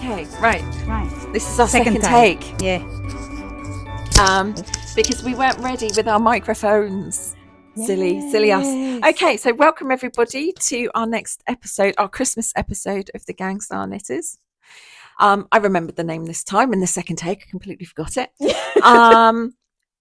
Okay, right. Right. This is our second take. Yeah. Because we weren't ready with our microphones. Silly us. Yes. Okay, so welcome everybody to our next episode, our Christmas episode of the Gangstar Knitters. I remembered the name this time in the second take. I completely forgot it.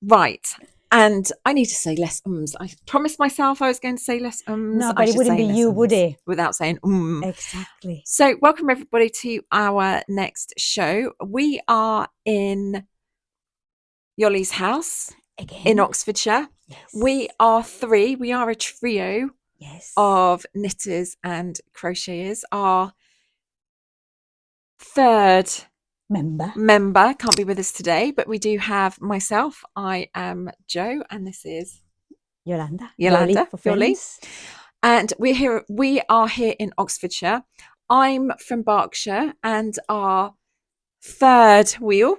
Right. And I need to say less ums. I promised myself I was going to say less ums. No, but it wouldn't be you, would it? Without saying Exactly. So welcome everybody to our next show. We are in Yoli's house Again. in Oxfordshire. Yes. We are a trio of knitters and crocheters. Our third member can't be with us today, but we do have myself. I am Jo, and this is Yolanda, Yoli. And we are here in Oxfordshire. I'm from Berkshire, and our third wheel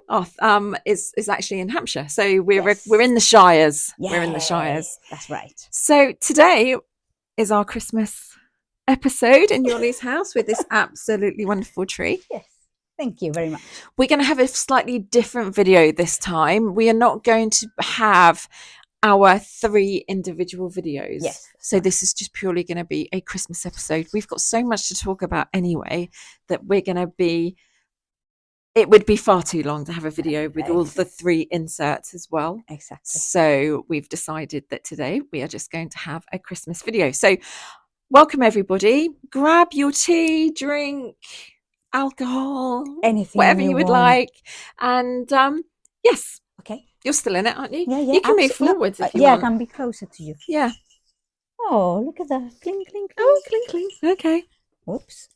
is actually in Hampshire. So we're in the Shires. Yes, we're in the Shires. That's right. So today is our Christmas episode in Yoli's house with this absolutely wonderful tree. Yes. Thank you very much. We're going to have a slightly different video this time. We are not going to have our 3 individual videos. Yes. So this is just purely going to be a Christmas episode. We've got so much to talk about anyway that it would be far too long to have a video with all the 3 inserts as well. Exactly. So we've decided that today we are just going to have a Christmas video. So welcome everybody. Grab your tea, drink, alcohol, anything, whatever you would like. And yes. Okay. You're still in it, aren't you? Yeah. You can move forwards if you want. want. I can be closer to you. Yeah. Oh, look at that. Cling, cling, cling. Oh, cling, cling. Okay. Whoops.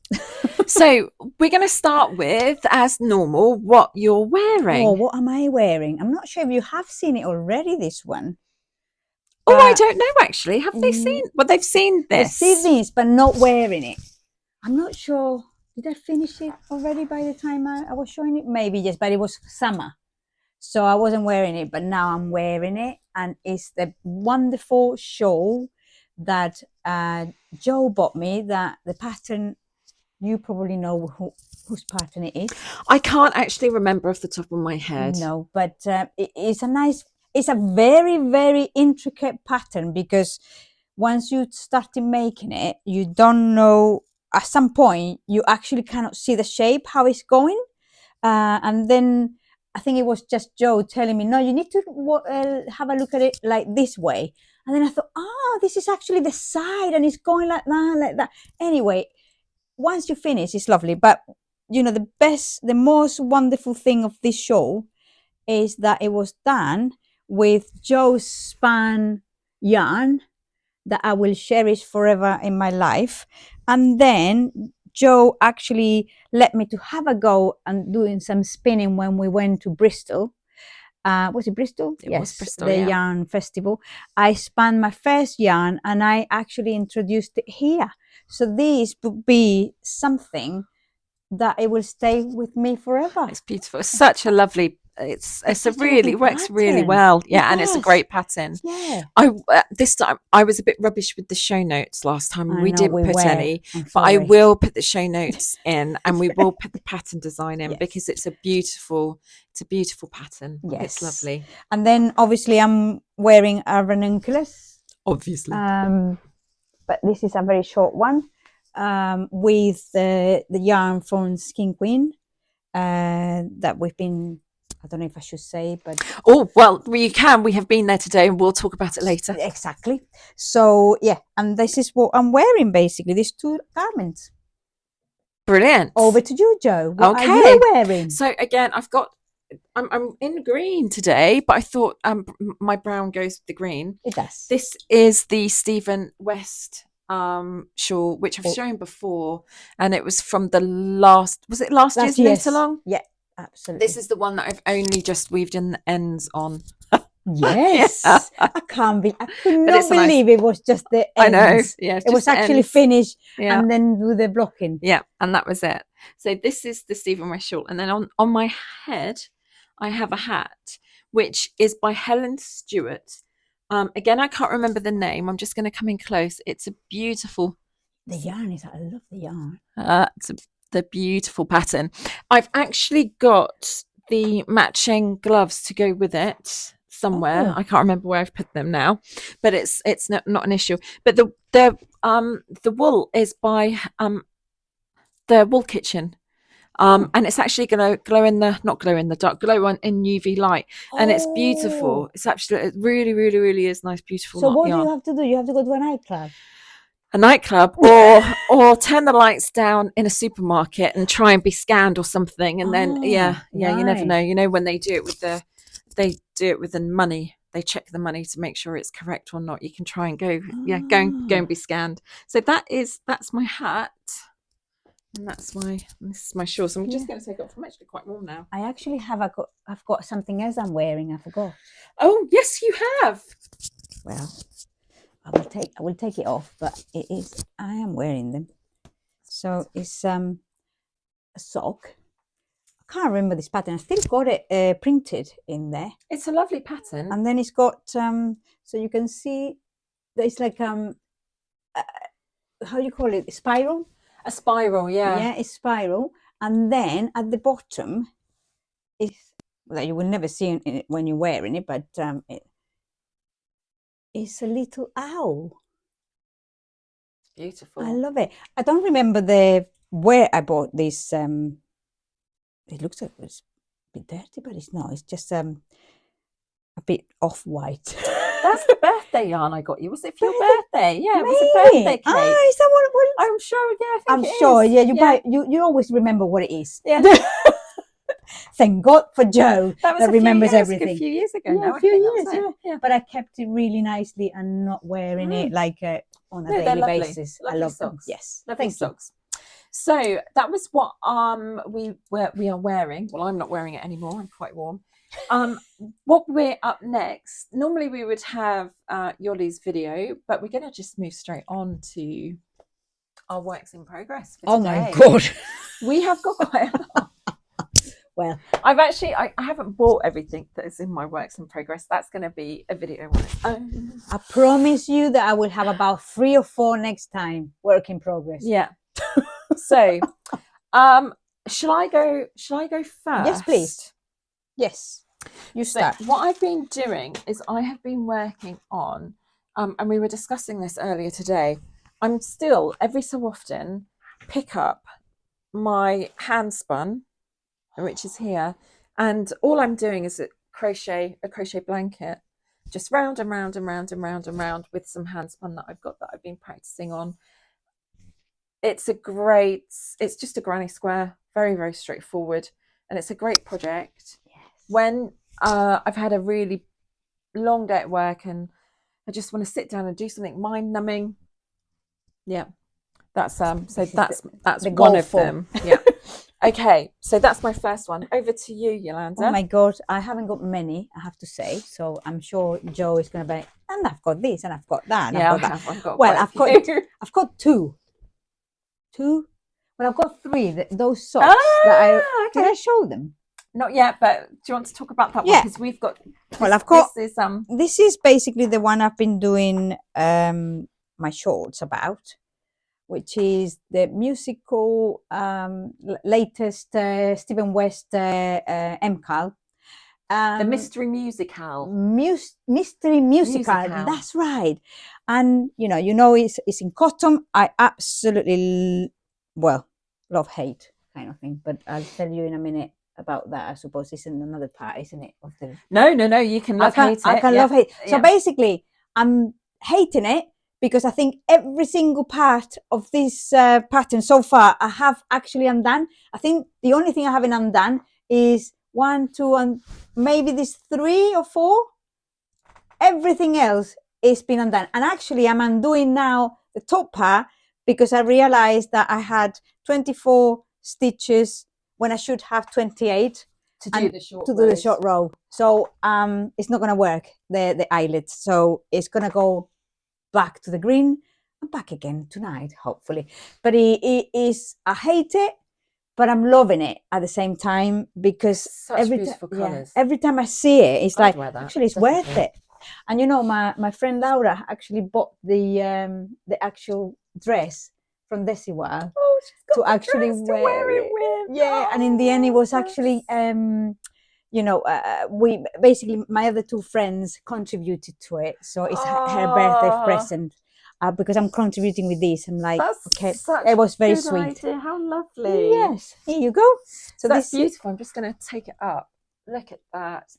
So we're going to start with, as normal, what you're wearing. Oh, what am I wearing? I'm not sure if you have seen it already, this one. Oh, I don't know, actually. Have they seen? Well, they've seen this. They've seen this, but not wearing it. I'm not sure. Did I finish it already by the time I was showing it? Maybe, yes, but it was summer. So I wasn't wearing it, but now I'm wearing it. And it's the wonderful shawl that Jo bought me, that the pattern, you probably know whose pattern it is. I can't actually remember off the top of my head. No, but it's a very, very intricate pattern, because once you started making it, you don't know, at some point, you actually cannot see the shape, how it's going. And then I think it was just Jo telling me, no, you need to have a look at it like this way. And then I thought, this is actually the side, and it's going like that. Anyway, once you finish, it's lovely. But, you know, the most wonderful thing of this shawl is that it was done with Jo's span yarn that I will cherish forever in my life. And then Jo actually let me to have a go and doing some spinning when we went to Bristol. Was it Bristol? It was Bristol, the yarn festival. I spun my first yarn and I actually introduced it here. So this would be something that it will stay with me forever. It's beautiful. It's such a lovely. It's a really works really well. Yeah, and it's a great pattern. Yeah. This time I was a bit rubbish with the show notes last time. We didn't put any, but I sorry. will put the show notes in, and we will put the pattern design in, because it's a beautiful pattern. Yes. It's lovely. And then obviously I'm wearing a Renunculus. Obviously. But this is a very short one, with the yarn from Skin Queen that we've been, I don't know if I should say, but... Oh, well, you can. We have been there today, and we'll talk about it later. Exactly. So, yeah, and this is what I'm wearing, basically, these 2 garments. Brilliant. Over to you, Jo. What okay. are you wearing? So, again, I'm in green today, but I thought my brown goes with the green. It does. This is the Stephen West shawl, which I've shown before, and it was from the last year's knit along? Yeah, absolutely. This is the one that I've only just weaved in the ends on. Yes. I could not believe it was just the ends. I know. Yeah, it was actually finished, yeah. And then do the blocking. Yeah, and that was it. So this is the Stephen West shawl, and then on my head I have a hat which is by Helen Stewart. Again, I can't remember the name. I'm just going to come in close. It's a beautiful. The yarn is, I love the yarn. It's a the beautiful pattern. I've actually got the matching gloves to go with it somewhere. Oh. I can't remember where I've put them now, but it's not an issue. But the wool is by the Wool Kitchen. And it's actually going to glow in the, not glow in the dark, glow on in UV light, and it's beautiful. It's absolutely, it really, really, really is nice, beautiful. So what yarn. do you have to do? You have to go to a nightclub. A nightclub, or turn the lights down in a supermarket and try and be scanned or something, and then you never know. You know, when they do it with the money, they check the money to make sure it's correct or not. You can try and go and be scanned. So that's my hat. And this is my shawl. So I'm just going to take it off. I'm actually quite warm now. I actually I've got something else I'm wearing. I forgot. Oh yes, you have. Well, I will take it off, but I am wearing them. So it's a sock. I can't remember this pattern. I still got it printed in there. It's a lovely pattern. And then it's got so you can see that it's like how do you call it? Spiral. A spiral, yeah. Yeah, it's spiral. And then at the bottom is that you will never see it when you're wearing it, but it's a little owl. Beautiful. I love it. I don't remember where I bought this. It looks like it's a bit dirty, but it's not. It's just a bit off-white. That's the birthday yarn I got you. Was it for your birthday? Yeah, it was a birthday cake. Ah, is that what it was? I'm sure. Yeah, I'm sure. Yeah, you buy. You always remember what it is. Yeah. Thank God for Joe that remembers everything. A few years ago Yeah, now. a few years. Yeah. But I kept it really nicely and not wearing it like on a daily basis. Lovely I love socks. them. Yes, lovely socks. So that was what we are wearing. Well, I'm not wearing it anymore. I'm quite warm. What we're up next, normally we would have Yoli's video, but we're going to just move straight on to our works in progress for today. My God. We have got quite a lot. Well, I haven't bought everything that is in my works in progress. That's going to be a video on its own. I promise you that I will have about 3 or 4 next time, work in progress. Yeah. So, shall I go first? Yes, please. Yes, you start. So what I've been doing is I have been working on, and we were discussing this earlier today. I'm still every so often pick up my handspun, which is here, and all I'm doing is a crochet blanket, just round and round and round and round and round with some handspun that I've got that I've been practicing on. It's just a granny square, very, very straightforward, and it's a great project. Yes. When I've had a really long day at work and I just want to sit down and do something mind numbing. Yeah. That's that's one of them. Yeah. Okay, so that's my first one. Over to you, Yolanda. Oh my God, I haven't got many, I have to say. So I'm sure Joe is going to be, and I've got this, and I've got that. And yeah, I've got two. Well, I've got 3. Those socks that did I show them? Not yet, but do you want to talk about that one? Because we've got. Well, I've got. This is basically the one I've been doing my shorts about, which is the musical latest Stephen West MKAL. The mystery musical. Mystery musical. That's right. And it's in cotton. I absolutely love-hate kind of thing. But I'll tell you in a minute about that. I suppose it's in another part, isn't it? No. You can love-hate it. I can love-hate. So basically, I'm hating it because I think every single part of this pattern so far I have actually undone. I think the only thing I haven't undone is 1, 2, and maybe this 3 or 4. Everything else is been undone. And actually I'm undoing now the top part because I realized that I had 24 stitches when I should have 28 to do the short row. So it's not going to work, the eyelets. So it's going to go back to the green and back again tonight, hopefully. But it is, I hate it, but I'm loving it at the same time because beautiful colours. Every time I see it, it's like, actually it's worth it. And my friend Laura actually bought the actual dress from Desiwell Oh, she's got to the actually dress to wear it with. Yeah, and in the end, it was actually we basically, my other two friends contributed to it, so it's her birthday present. Because I'm contributing with this, I'm like, that's okay, such it was very good sweet. idea. How lovely! Yes, here you go. So that's beautiful. I'm just going to take it up. Look at that.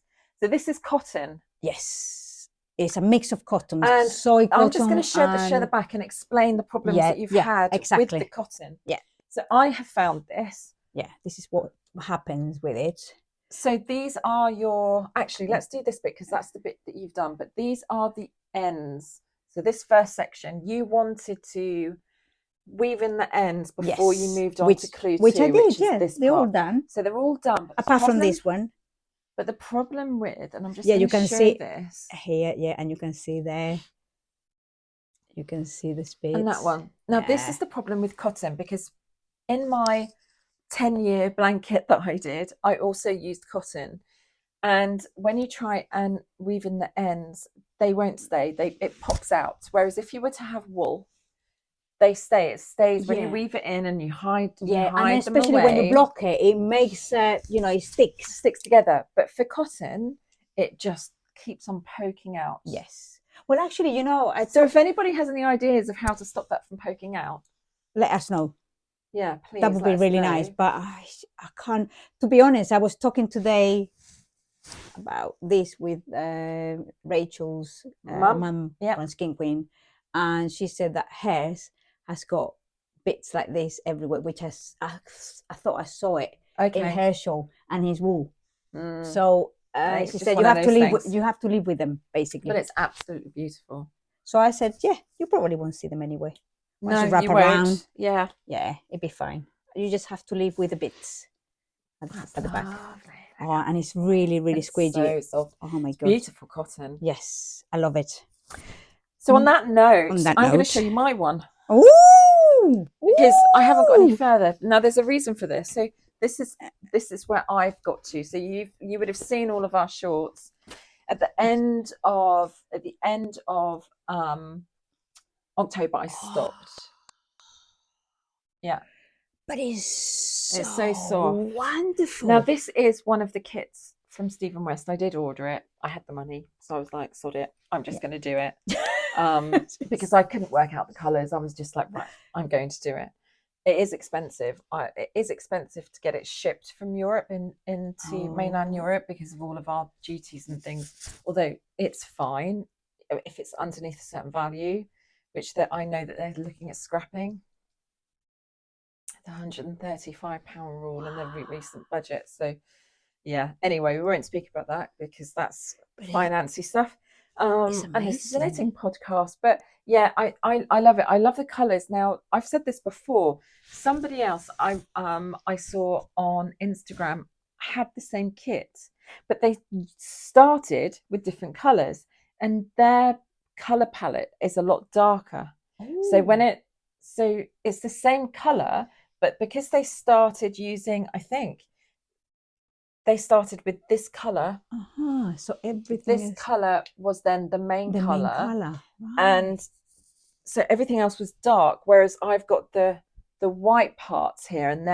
So this is cotton. Yes, it's a mix of cotton and soy cotton. I'm just going to share the back and explain the problems that you've had with the cotton. Yeah. So I have found this. Yeah, this is what happens with it. So these are your, actually, let's do this bit because that's the bit that you've done, but these are the ends. So this first section, you wanted to weave in the ends before you moved on to clue 2, which I did, they're all done. So they're all done. Apart from this one. But the problem with, and I'm just going to show this. Here, and you can see there. You can see the bits. And that one. Now, this is the problem with cotton, because in my 10-year blanket that I did, I also used cotton. And when you try and weave in the ends, they won't stay. It pops out. Whereas if you were to have wool, they stay. It stays when you weave it in and you hide. And especially when you block it, it makes it sticks together. But for cotton, it just keeps on poking out. Yes. Well, actually, so if anybody has any ideas of how to stop that from poking out, let us know. Yeah, please. That would be really nice. But I can't. To be honest, I was talking today about this with Rachel's mum from Skin Queen, and she said that hers has got bits like this everywhere, which I thought I saw it in her shawl and his wool. So she said you have to live with them, basically. But it's absolutely beautiful. So I said, yeah, you probably won't see them anyway. Once you wrap around, won't. Yeah, it'd be fine. You just have to live with the bits at the back. Oh, and it's really, really squidgy. So soft. Oh my god, beautiful cotton. Yes, I love it. So on that note, I'm going to show you my one. Ooh, because I haven't got any further. Now there's a reason for this. So this is where I've got to. So you would have seen all of our shorts at the end of October. I stopped. Yeah, but it's so soft, wonderful. Now this is one of the kits from Stephen West. I did order it. I had the money, so I was like, sod it, I'm just going to do it. Because I couldn't work out the colours. I was just like, right, I'm going to do it. It is expensive. It is expensive to get it shipped from Europe into mainland Europe because of all of our duties and things. Although it's fine if it's underneath a certain value, which I know that they're looking at scrapping. The £135 rule in the recent budget. So yeah, anyway, we won't speak about that because that's financy stuff. And this is a knitting podcast, but yeah, I love it. I love the colours. Now I've said this before. Somebody else I saw on Instagram had the same kit, but they started with different colours, and their colour palette is a lot darker. Ooh. So it's the same colour, but because they started using, I think they started with this colour. So everything colour was then the main colour. Right. And so everything else was dark, whereas I've got the white parts here, and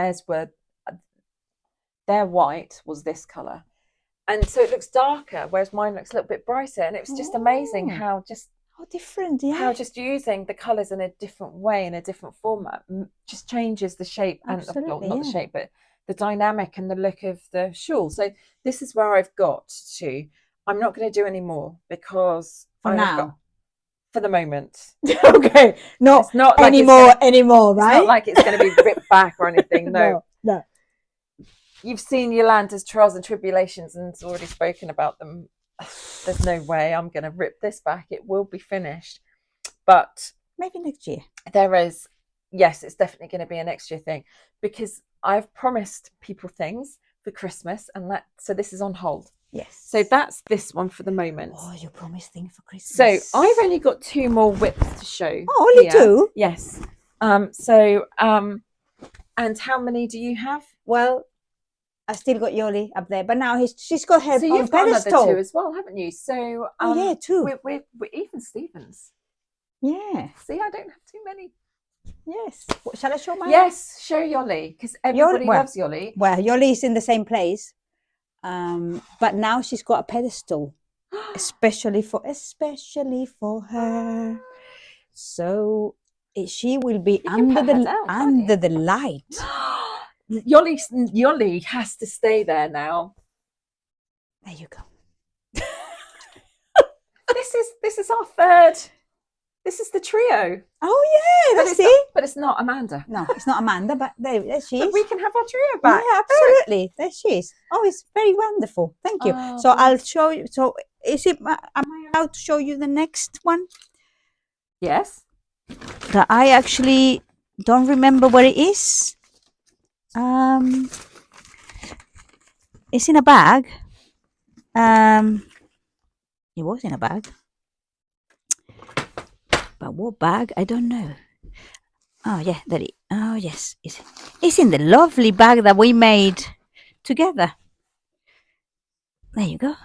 their white was this colour. And so it looks darker, whereas mine looks a little bit brighter. And it was just amazing how different, how just using the colours in a different way, in a different format, just changes the shape and not the shape, but the dynamic and the look of the shawl. So this is where I've got to. I'm not going to do any more because for the moment. Okay, it's not like anymore, right? It's not like it's going to be ripped back or anything. No. You've seen Yolanda's trials and tribulations and already spoken about them. There's no way I'm going to rip this back. It will be finished, but maybe next year. Yes, it's definitely going to be a next year thing because I've promised people things for Christmas, and so this is on hold. Yes. So that's this one for the moment. Oh, you promised things for Christmas. So I've only got 2 more whips to show. Oh, only 2? Yes. And how many do you have? Well, I still got Yoli up there, but now she's got her so own pedestal. Got another 2 as well, haven't you? So 2. We're even Stevens. Yeah. See, I don't have too many. Yes. Shall I show my? Yes, show Yoli, because everybody well, loves Yoli. Well, Yoli's in the same place, but now she's got a pedestal, especially for her. So she will be You can put her down, can't you? the light. Yoli has to stay there now. There you go. This is our third. This is the trio. Oh yeah, but it's not Amanda. No, it's not Amanda, but there she is. But we can have our trio back. Yeah, absolutely. There she is. Oh, it's very wonderful. Thank you. Oh, so I'll show you. So am I allowed to show you the next one? Yes. That I actually don't remember where it is. It's in a bag. It was in a bag. But what bag? I don't know. Oh yeah, that is. Oh yes, it's in the lovely bag that we made together. There you go.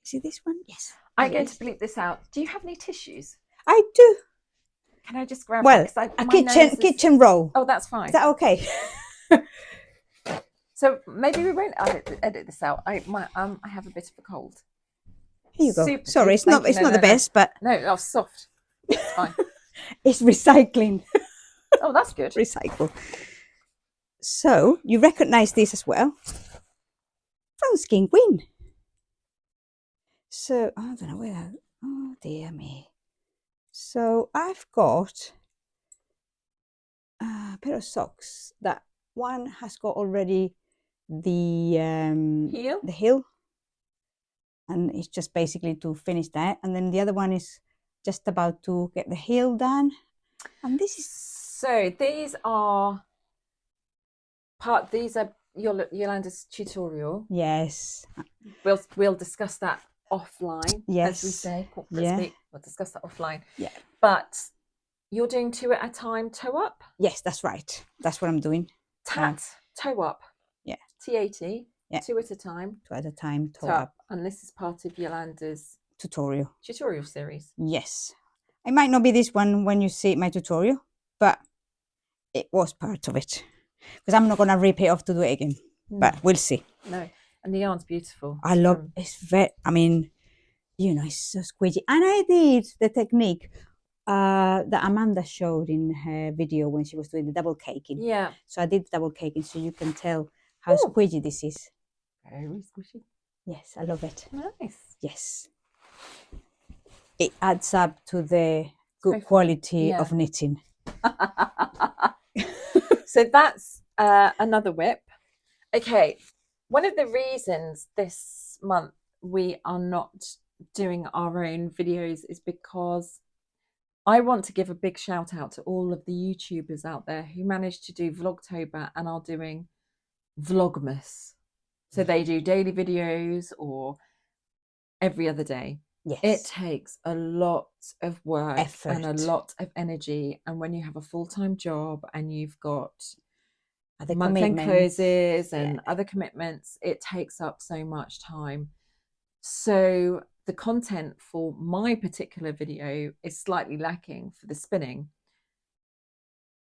See this one? Yes. I'm going to bleep this out. Do you have any tissues? I do. Can I just grab? Well, a kitchen roll. Oh, that's fine. Is that okay? So maybe we won't edit this out. I have a bit of a cold. Here you go. Sorry, it's not the best, but no, soft. It's fine. It's recycling. Oh, that's good. Recycle. So you recognise these as well from Skin Queen. So I don't know where. Oh dear me. So I've got a pair of socks. That one has got already the heel, and it's just basically to finish that. And then the other one is just about to get the heel done. And this is these are Yolanda's tutorial. Yes. We'll discuss that offline. Yes. As we say, speak. We'll discuss that offline. Yeah. But you're doing 2 at a time, toe up? Yes, that's right. That's what I'm doing. Toe up. Yeah. T-A-T. Yeah. 2 at a time. 2 at a time, toe up. And this is part of Yolanda's tutorial series. Yes. It might not be this one when you see my tutorial, but it was part of it. Because I'm not going to rip it off to do it again. But we'll see. No. And the yarn's beautiful. I love it's very, I mean, it's so squidgy. And I did the technique that Amanda showed in her video when she was doing the double caking. Yeah. So I did double caking so you can tell how squidgy this is. Very squishy. Yes, I love it. Nice. Yes. It adds up to the good quality of knitting. So that's another whip. Okay. One of the reasons this month we are not doing our own videos is because I want to give a big shout out to all of the YouTubers out there who managed to do Vlogtober and are doing Vlogmas. So they do daily videos or every other day. Yes. It takes a lot of work, effort, and a lot of energy. And when you have a full-time job and you've got other month-end closes and other commitments, it takes up so much time. So the content for my particular video is slightly lacking for the spinning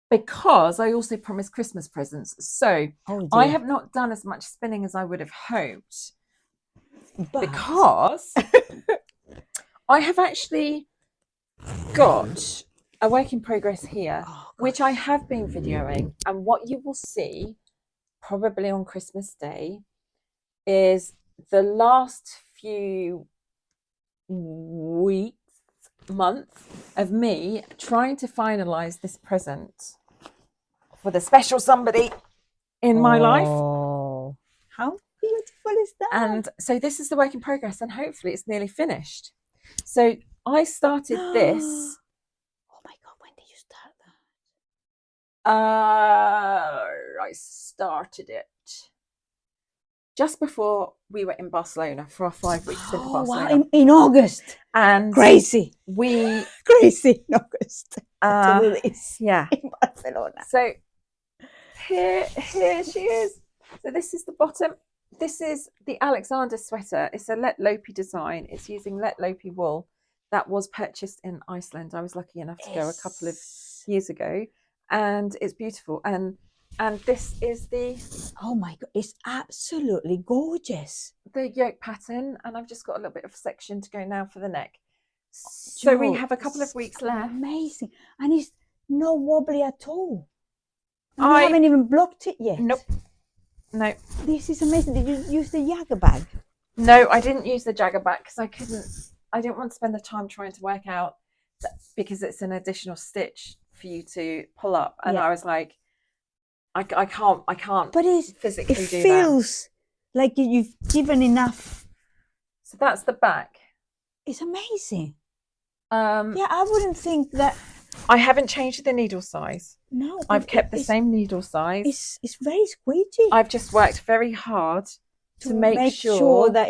because I also promised Christmas presents. So I have not done as much spinning as I would have hoped because I have actually got a work in progress here, which I have been videoing. And what you will see probably on Christmas Day is the last few month of me trying to finalize this present for the special somebody in my life. Oh, how beautiful is that? And so this is the work in progress, and hopefully it's nearly finished. So I started this. Oh my God, when did you start that? I started it just before we were in Barcelona for our 5 weeks in Barcelona. Wow, in August. And crazy. Crazy in August. To do this. Yeah. In Barcelona. So here she is. So this is the bottom. This is the Alexander sweater. It's a Letlopi design. It's using Letlopi wool that was purchased in Iceland. I was lucky enough to go a couple of years ago, and it's beautiful. And this is Oh my God, it's absolutely gorgeous. the yoke pattern, and I've just got a little bit of section to go now for the neck. So we have a couple of weeks left. Amazing. And it's not wobbly at all. And I haven't even blocked it yet. Nope. No. This is amazing. Did you use the Jagger bag? No, I didn't use the Jagger bag because I didn't want to spend the time trying to work out because it's an additional stitch for you to pull up. And I was like, I can't but physically do that. It feels like you've given enough. So that's the back. It's amazing. Yeah, I wouldn't think that. I haven't changed the needle size. No, I've kept the same needle size. It's very squeegee. I've just worked very hard to make sure that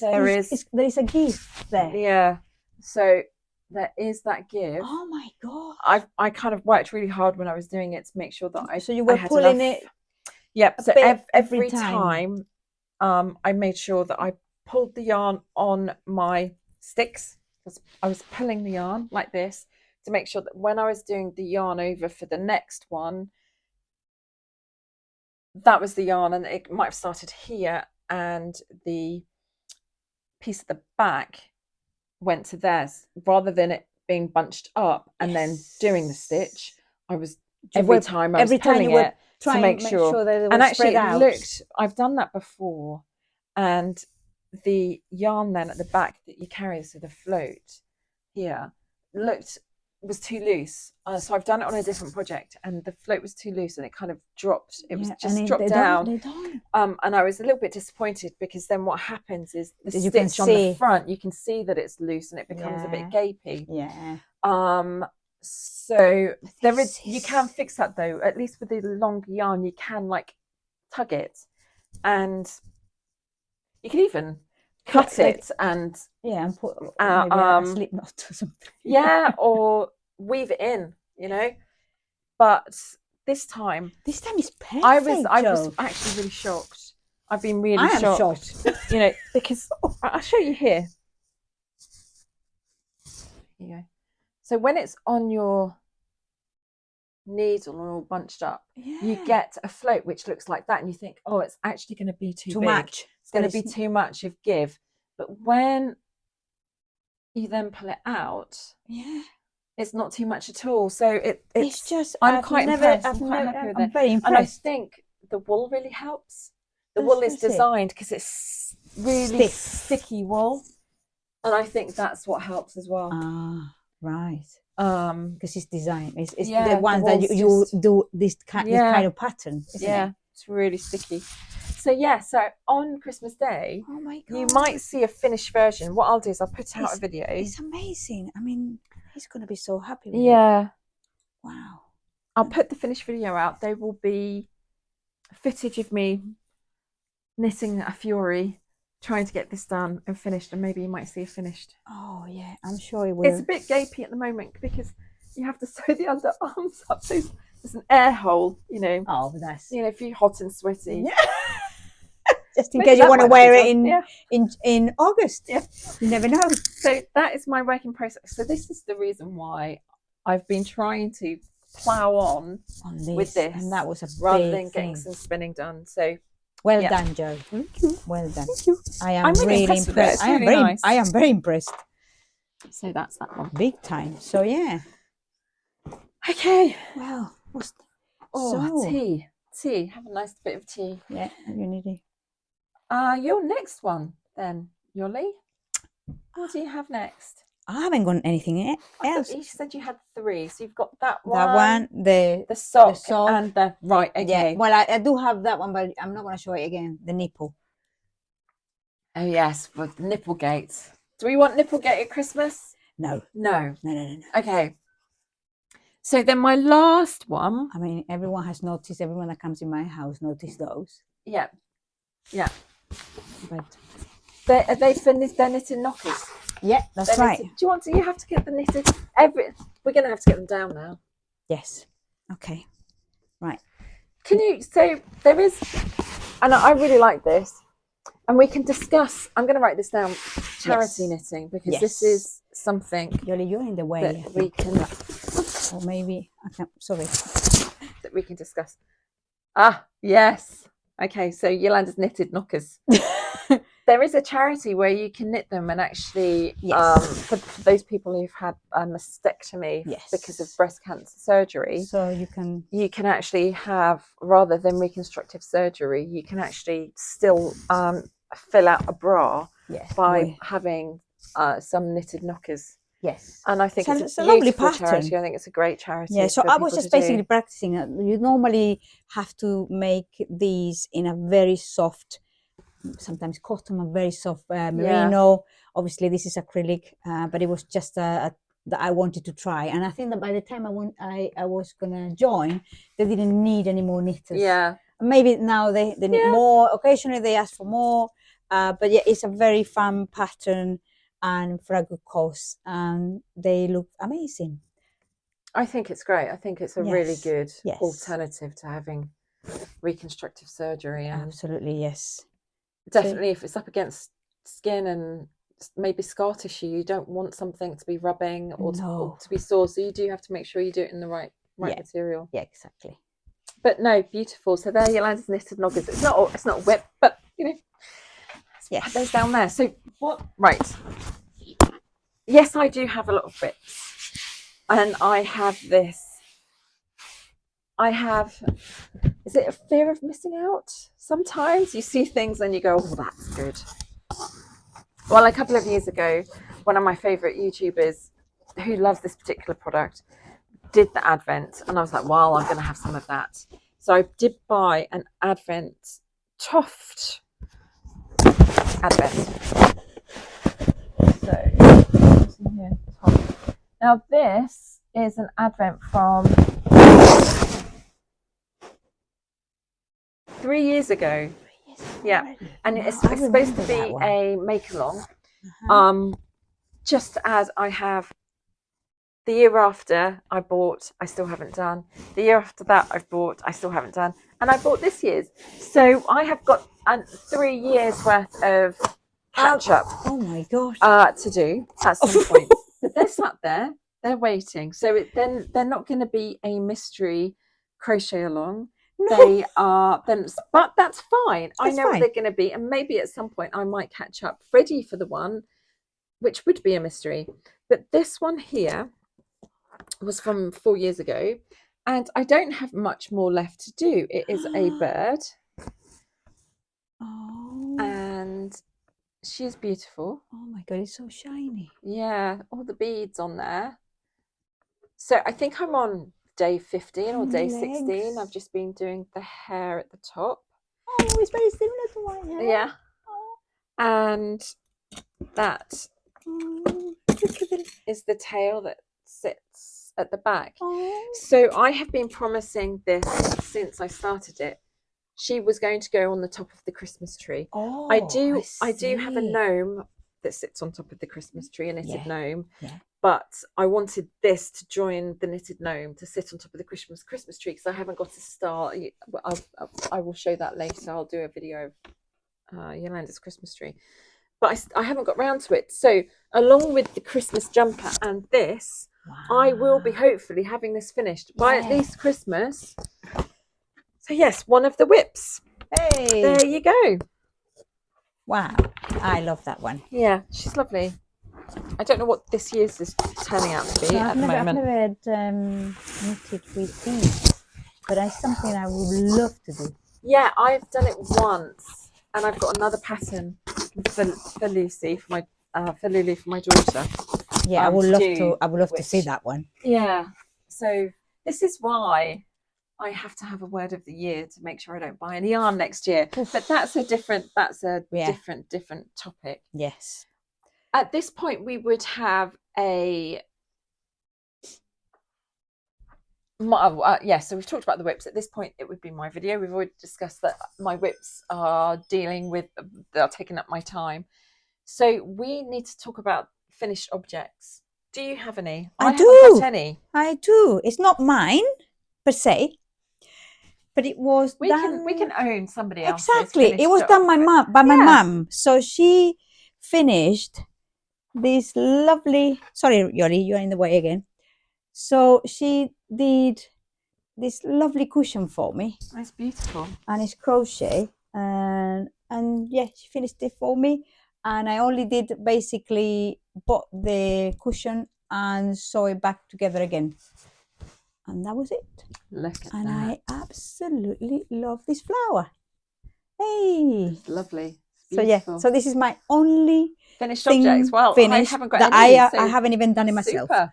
there is a give there. Yeah. So there is that give. Oh my God. I kind of worked really hard when I was doing it to make sure that So you were pulling it. Yep. So every time I made sure that I pulled the yarn on my sticks. I was pulling the yarn like this to make sure that when I was doing the yarn over for the next one, that was the yarn, and it might have started here and the piece at the back went to theirs rather than it being bunched up and then doing the stitch. I was every time I was pulling it to make sure that it was spread out. I've done that before, and the yarn then at the back that you carry, so the float here, was too loose. So I've done it on a different project, and the float was too loose and it kind of dropped. It was just dropped down. And I was a little bit disappointed because then what happens is the stitch on the front, you can see that it's loose and it becomes a bit gapey. Yeah. So you can fix that though. At least with the longer yarn, you can like tug it, and you can even cut it and put maybe a slip knot or something. Or weave it in, But this time is perfect. I was actually really shocked. I've been really shocked. Because I'll show you here. Here you go. So when it's on your needle and all bunched up, you get a float which looks like that, and you think, oh, it's actually going to be too big. Much. It's going to be too much of give. But when you then pull it out, it's not too much at all. So it's just I'm quite impressed. I'm very impressed. And I think the wool really helps. The wool is designed because it's really sticky wool, and I think that's what helps as well. Right. Because it's designed. It's the ones that you do this kind of pattern. It's really sticky. So so on Christmas Day, oh my God, you might see a finished version. What I'll do is I'll put out a video. It's amazing. I mean, he's going to be so happy with it. Wow. I'll put the finished video out. There will be footage of me knitting a fury, trying to get this done and finished, and maybe you might see it finished. Oh yeah, I'm sure it will. It's a bit gapey at the moment because you have to sew the underarms up. So there's an air hole, Oh, that's if you're hot and sweaty. Just in case you want to wear it in August. You never know. So that is my work in process. So this is the reason why I've been trying to plow on with this, and that was rather than getting some spinning done. So well done, Jo. Thank you. Well done. Thank you. I'm really impressed. I am very impressed. So that's that one. Big time. So okay. Well, tea. Have a nice bit of tea. Yeah, you need it. Your next one then, Yoli. What do you have next? I haven't got anything else. You said you had 3, so you've got that one. That one, the sock, and the right. Okay. Yeah. Well, I do have that one, but I'm not going to show it again. The nipple. Oh yes, for the nipple gate. Do we want nipple gate at Christmas? No. Okay. So then my last one. I mean, everyone has noticed. Everyone that comes in my house noticed those. Yeah. But are they for they're knitted knockers? Yeah, that's right. Do you want to? You have to get them knitted. We're going to have to get them down now. Yes. Okay. Right. Can you? So there is, and I really like this, and we can discuss. I'm going to write this down. Charity knitting, because this is something. Yoli, you're in the way. That we can. or maybe I can't. Sorry. That we can discuss. Ah, yes. Okay, so Yolanda's knitted knockers. There is a charity where you can knit them, and actually, for those people who've had a mastectomy because of breast cancer surgery, so you can actually have, rather than reconstructive surgery, you can actually still fill out a bra by having some knitted knockers. Yes, and I think it's a lovely beautiful pattern. charity. I think it's a great charity. Yeah, so I was just basically practicing. You normally have to make these in a very soft, sometimes cotton, a very soft merino. Obviously, this is acrylic, but it was just that I wanted to try. And I think that by the time I was gonna join, they didn't need any more knitters. Yeah, maybe now they need more. Occasionally, they ask for more. But yeah, it's a very fun pattern and for a good cause, and they look amazing. I think it's great. I think it's a really good alternative to having reconstructive surgery. And absolutely, yes. Definitely, if it's up against skin and maybe scar tissue, you don't want something to be rubbing or to be sore. So you do have to make sure you do it in the right material. Yeah, exactly. But no, beautiful. So there, Yolanda's knitted knockers. It's not whip, but you know, put those down there. So what? Right. Yes, I do have a lot of whips, and I have this. Is it a fear of missing out? Sometimes you see things and you go, oh, that's good. Well, a couple of years ago, one of my favorite YouTubers who loves this particular product did the advent, and I was like, well, I'm going to have some of that. So I did buy an advent Toft advent. So here, Toft. Now this is an advent from 3 years ago. Yeah, and it's supposed to be a make along. Just as I have the year after I bought, I still haven't done. The year after that I've bought, I still haven't done. And I bought this year's. So I have got 3 years worth of catch up. Oh my god. To do at some point. But they're sat there, they're waiting. So then they're not going to be a mystery crochet along. No. They are then, but that's fine. I know what they're going to be, and maybe at some point I might catch up ready for the one, which would be a mystery. But this one here was from 4 years ago, and I don't have much more left to do. It is a bird, and she is beautiful. Oh my god, it's so shiny. Yeah, all the beads on there. So I think I'm on day 15 or day 16. I've just been doing the hair at the top. Oh, it's very similar to my hair. Yeah. And that is the tail that sits at the back. So I have been promising this since I started it. She was going to go on the top of the Christmas tree. I do have a gnome that sits on top of the Christmas tree, a knitted gnome. Yeah. But I wanted this to join the knitted gnome to sit on top of the Christmas tree, because I haven't got a star. I will show that later. I'll do a video of Yolanda's Christmas tree. But I haven't got round to it. So along with the Christmas jumper and this, I will be hopefully having this finished by at least Christmas. So yes, one of the whips. Hey, there you go. Wow, I love that one. Yeah, she's lovely. I don't know what this year's is turning out to be at the moment. I've never knitted with these, but it's something I would love to do. Yeah, I've done it once, and I've got another pattern for Lucy, for Lily, for my daughter. Yeah, I would love to see that one. Yeah, so this is why I have to have a word of the year to make sure I don't buy any yarn next year. But that's a different topic. Yes. At this point, we would have a so we've talked about the whips. At this point, it would be my video. We've already discussed that my whips are they're taking up my time. So we need to talk about finished objects. Do you have any? I do. Haven't got any. I do. It's not mine per se, but it was we can own somebody else's. Exactly. It was done by my mum. So she finished this lovely. Sorry, Yoli, you're in the way again. So she did this lovely cushion for me, That's beautiful. and it's crochet, and yeah, she finished it for me, and I only did basically bought the cushion and sew it back together again, and that was it. Look at And that. I absolutely love this flower. Hey, It's lovely. It's so yeah, beautiful. so this is my only Finished thing objects. Well, I finished haven't got that any. I So haven't even done it myself. super.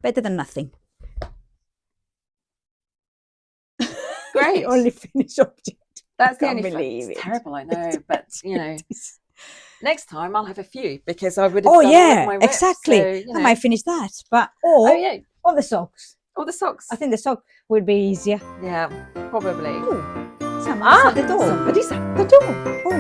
Better than nothing. Great. Only finished object. That's the Can't only. believe It's it. terrible, I know, but you know. Next time I'll have a few because I would have Oh done all yeah, of my whips, exactly. So, you know. I might finish that, but Oh yeah, all the socks. all the socks. I think the sock would be easier. Yeah, probably. Oh, someone's at the door. Somebody's at the door. Oh.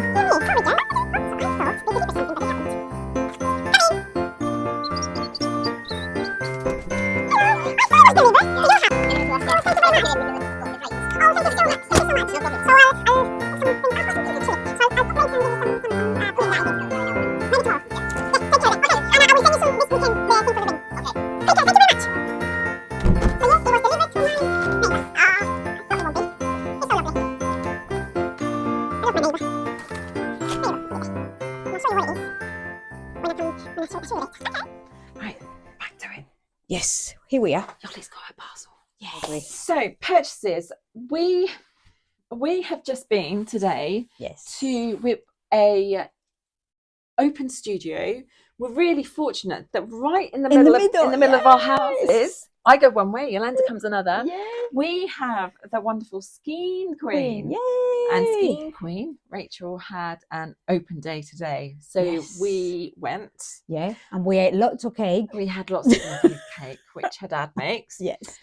Right, back to it. Yes, here we are. Yoli's got her parcel. Yes. So purchases. We have just been today Yes. to with a open studio. We're really fortunate that right in the middle of our houses, I go one way, Yolanda comes another. Yeah. We have the wonderful Skein Queen. Yay. And Skein Queen, Rachel had an open day today. So we went. Yeah, and we ate lots of cake. We had lots of lovely cake, which her dad makes. Yes.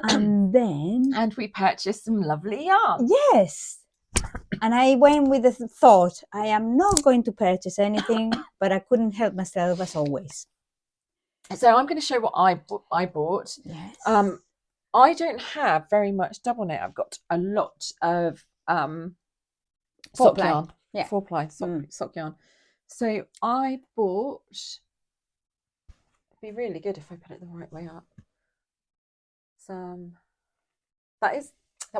And then. And we purchased some lovely yarn. Yes. And I went with the thought, I am not going to purchase anything, but I couldn't help myself as always. So I'm going to show what I bought. Yes. I don't have very much double knit. I've got a lot of sock yarn. Yeah. 4-ply sock yarn. So I bought, it'd be really good if I put it the right way up. That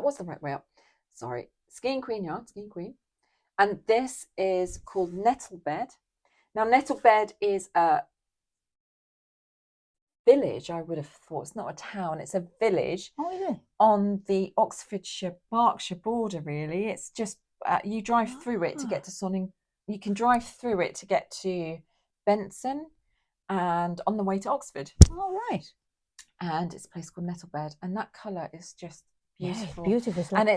was the right way up. Sorry. Skein Queen yarn, Skein Queen. And this is called Nettlebed. Now Nettlebed is a village, I would have thought. It's not a town, it's a village on the Oxfordshire Berkshire border, really. It's just you drive through it to get to Sonning. You can drive through it to get to Benson and on the way to Oxford. All right. And it's a place called Nettlebed, and that colour is just beautiful. Yeah, beautiful. And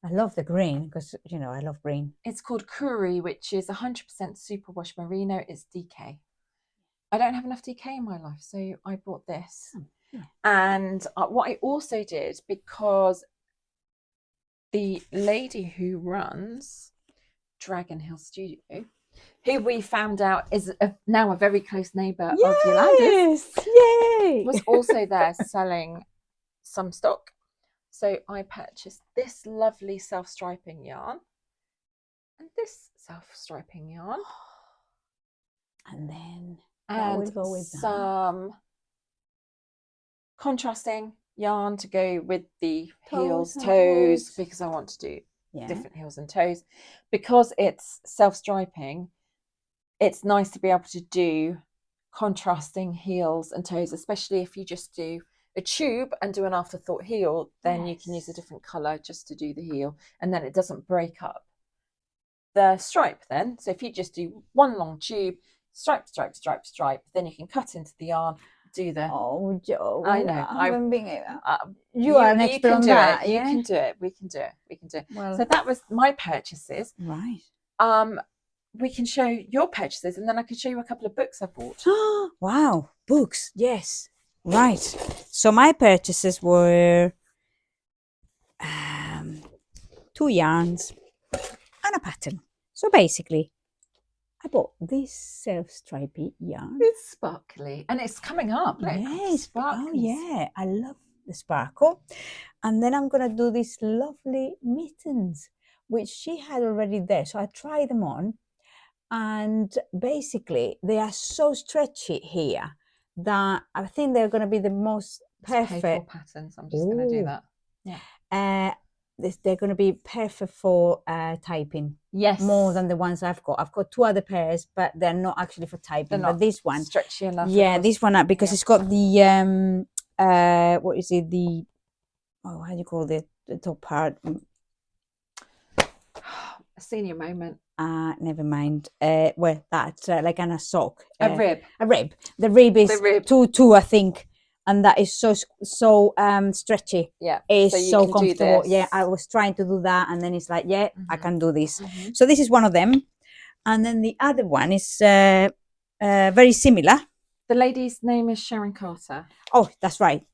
I love the green because, you know, I love green. It's called Kuri, which is 100% superwash merino. It's DK. I don't have enough DK in my life, so I bought this. And what I also did, because the lady who runs Dragon Hill Studio, who we found out is now a very close neighbour of Yolanda's, yay! was also there selling some stock. So I purchased this lovely self-striping yarn and this self-striping yarn. And then and go with some contrasting yarn to go with the toes, because I want to do different heels and toes. Because it's self-striping, it's nice to be able to do contrasting heels and toes, especially if you just do a tube and do an afterthought heel, then you can use a different colour just to do the heel, and then it doesn't break up the stripe then. So if you just do one long tube, stripe, stripe, stripe, stripe, then you can cut into the yarn, do the... Oh, Jo, I know. You are an expert on that. You can do it. We can do it. Well, so that was my purchases. Right. We can show your purchases, and then I can show you a couple of books I bought. Wow, books. Yes. Right. So my purchases were 2 yarns and a pattern. So basically, I bought this self-stripy yarn. It's sparkly and it's coming up. Look, yes. sparkly. Oh yeah, I love the sparkle. And then I'm gonna do these lovely mittens, which she had already there. So I tried them on, and basically they are so stretchy here that I think they're going to be the most perfect. Pay for patterns. I'm just going to do that. Yeah. They're going to be perfect for typing. Yes. More than the ones I've got. I've got 2 other pairs, but they're not actually for typing. But this one, stretchy enough. yeah, this one because it's got the what is it? The how do you call the top part? A senior moment. Never mind. Well, that's like a sock. A rib. A rib. The rib is 2, I think. And that is so stretchy. Yeah, it's so comfortable. Yeah, I was trying to do that, and then it's like, yeah, I can do this. So this is one of them, and then the other one is very similar. The lady's name is Sharon Carter. Oh, that's right,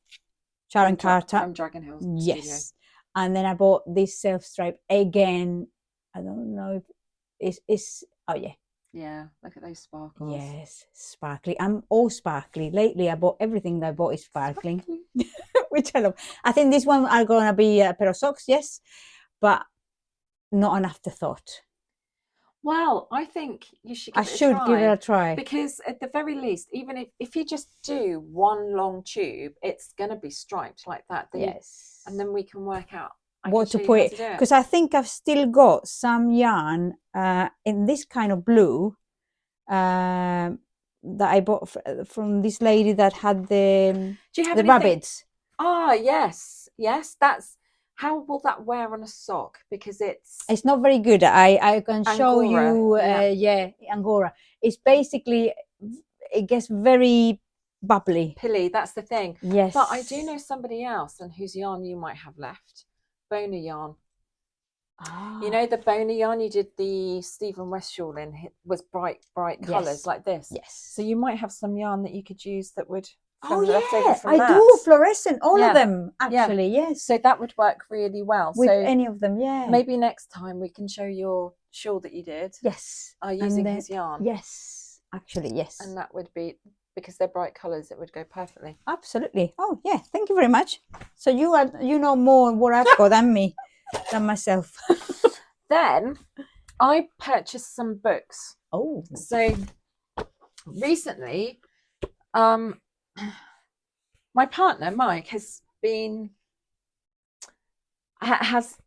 Sharon Carter from Dragon Hills. Yes, Studio. and then I bought this self stripe again. I don't know if it's oh yeah. Yeah, look at those sparkles. Yes, sparkly. I'm all sparkly. Lately, I bought everything that I bought is sparkling, which I love. I think this one are going to be a pair of socks, yes, but not an afterthought. Well, I think you should give give it a try. Because at the very least, even if you just do one long tube, it's going to be striped like that. Yes. And then we can work out what to put it, because I think I've still got some yarn in this kind of blue that I bought from this lady that had the rabbits. Ah, yes, that's how will that wear on a sock, because it's not very good. I can show you Angora. It's basically, it gets very bubbly, pilly, that's the thing. Yes, but I do know somebody else and whose yarn you might have left. Boner yarn. You know the Boner yarn you did the Stephen West shawl in was bright colours like this. Yes. So you might have some yarn that you could use that would. Oh yeah, I do fluorescent, all of them actually. Yes. So that would work really well with any of them. Yeah. Maybe next time we can show your shawl that you did. Yes. Using his yarn. Yes. Actually, yes. And that would be, because they're bright colours, it would go perfectly. Absolutely. Oh yeah, thank you very much. So you know more what I've got than me, than myself. Then I purchased some books. Oh. So recently, my partner Mike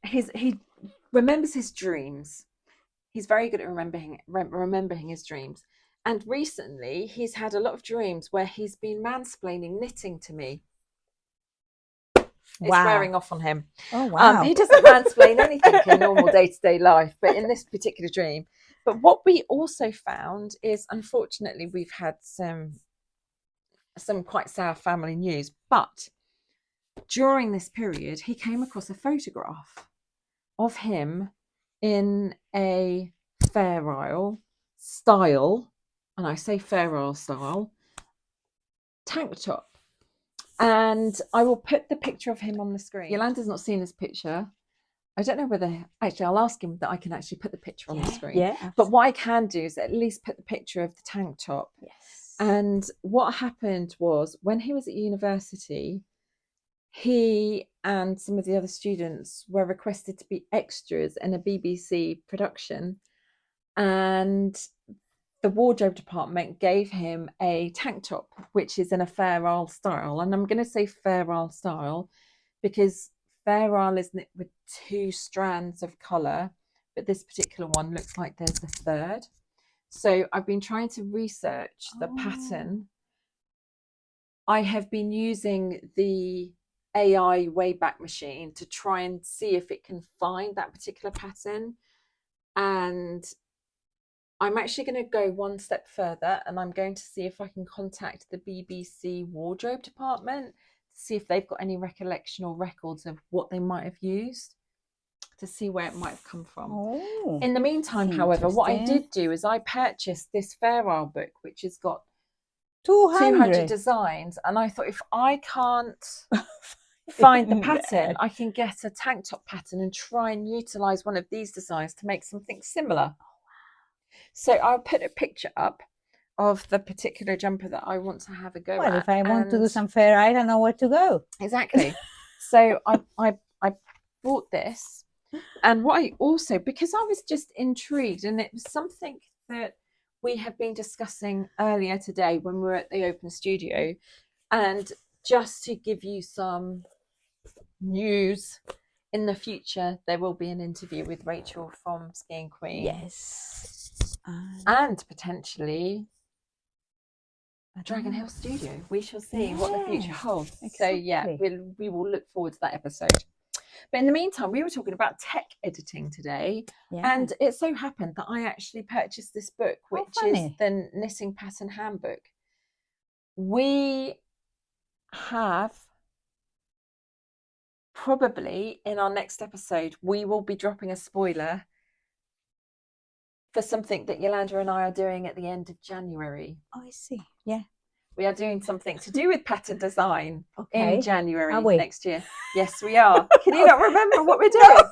he remembers his dreams. He's very good at remembering his dreams. And recently, he's had a lot of dreams where he's been mansplaining knitting to me. It's wearing off on him. Oh, wow. He doesn't mansplain anything in normal day-to-day life, but in this particular dream. But what we also found is, unfortunately, we've had some quite sad family news. But during this period, he came across a photograph of him in a Fair Isle style, and I say Fair Isle style, tank top. And I will put the picture of him on the screen. Yolanda's not seen this picture. I don't know whether, actually, I'll ask him that I can actually put the picture on the screen. Yeah. Absolutely. But what I can do is at least put the picture of the tank top. Yes. And what happened was, when he was at university, he and some of the other students were requested to be extras in a BBC production. And the wardrobe department gave him a tank top, which is in a Fair Isle style. And I'm going to say Fair Isle style because Fair Isle is knit with 2 strands of colour, but this particular one looks like there's a third. So I've been trying to research the pattern. I have been using the AI Wayback Machine to try and see if it can find that particular pattern. And I'm actually going to go one step further, and I'm going to see if I can contact the BBC wardrobe department to see if they've got any recollection or records of what they might have used, to see where it might have come from. In the meantime, however, what I did do is I purchased this Fair Isle book, which has got 200 designs, and I thought, if I can't find the pattern, I can get a tank top pattern and try and utilize one of these designs to make something similar. So I'll put a picture up of the particular jumper that I want to have a go at. Well, if I want to do some Fair Isle, I know where to go. Exactly. So I bought this, and what I also, because I was just intrigued, and it was something that we have been discussing earlier today when we were at the open studio. And just to give you some news, in the future there will be an interview with Rachel from Skiing Queen. Yes. And potentially Dragon Hill Studio. We shall see what the future holds. Exactly. So yeah, we will look forward to that episode. But in the meantime, we were talking about tech editing today, and it so happened that I actually purchased this book, which is the Knitting Pattern Handbook. We have probably in our next episode, we will be dropping a spoiler for something that Yolanda and I are doing at the end of January. Oh, I see. Yeah. We are doing something to do with pattern design in January next year. Yes, we are. Can you not remember what we're doing?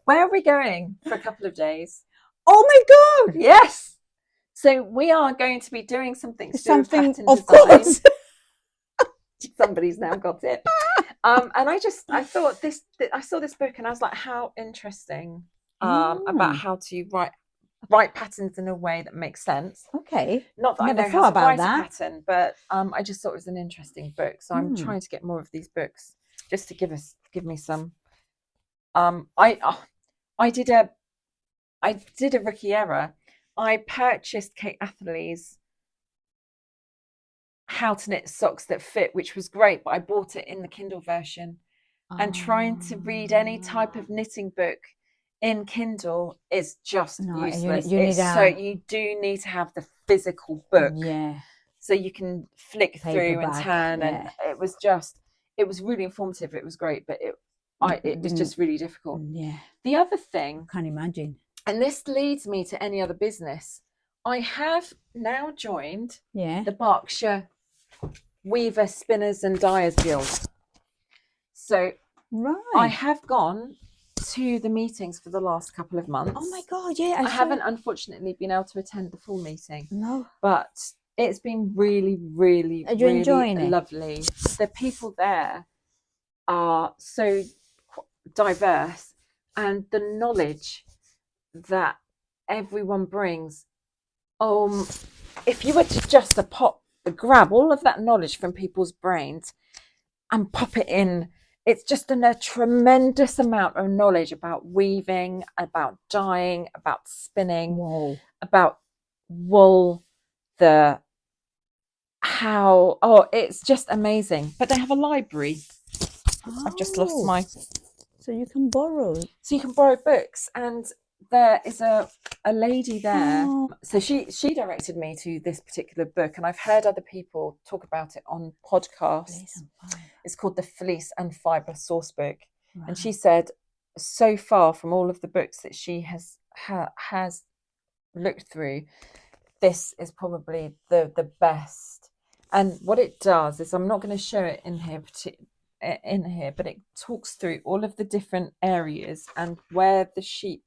Where are we going for a couple of days? Oh my God! Yes. So we are going to be doing something to do with pattern design. Of course. Somebody's now got it. And I thought I saw this book and I was like, how interesting about how to write patterns in a way that makes sense. Okay. Not that I know how to write a pattern, but I just thought it was an interesting book. So I'm trying to get more of these books just to give me some. I did a rookie error. I purchased Kate Atherley's How to Knit Socks That Fit, which was great, but I bought it in the Kindle version. And trying to read any type of knitting book in Kindle is just useless. You do need to have the physical book, so you can flick through and turn. And it was really informative. It was great, but it was just really difficult. The other thing, can't imagine, and this leads me to any other business. I have now joined the Berkshire Weaver Spinners and Dyers Guild. So I have gone to the meetings for the last couple of months. Oh my God, yeah. I haven't unfortunately been able to attend the full meeting. No. But it's been really, really, really lovely. The people there are so diverse, and the knowledge that everyone brings. If you were to just grab all of that knowledge from people's brains and pop it in, it's just a tremendous amount of knowledge about weaving, about dyeing, about spinning, about wool, it's just amazing. But they have a library. I've just lost my... So you can borrow. So you can borrow books, and there is a lady there. So she directed me to this particular book, and I've heard other people talk about it on podcasts. It's called the Fleece and Fibre Source Book. And she said, so far from all of the books that she has looked through, this is probably the best. And what it does is, I'm not going to show it in here, but it talks through all of the different areas and where the sheep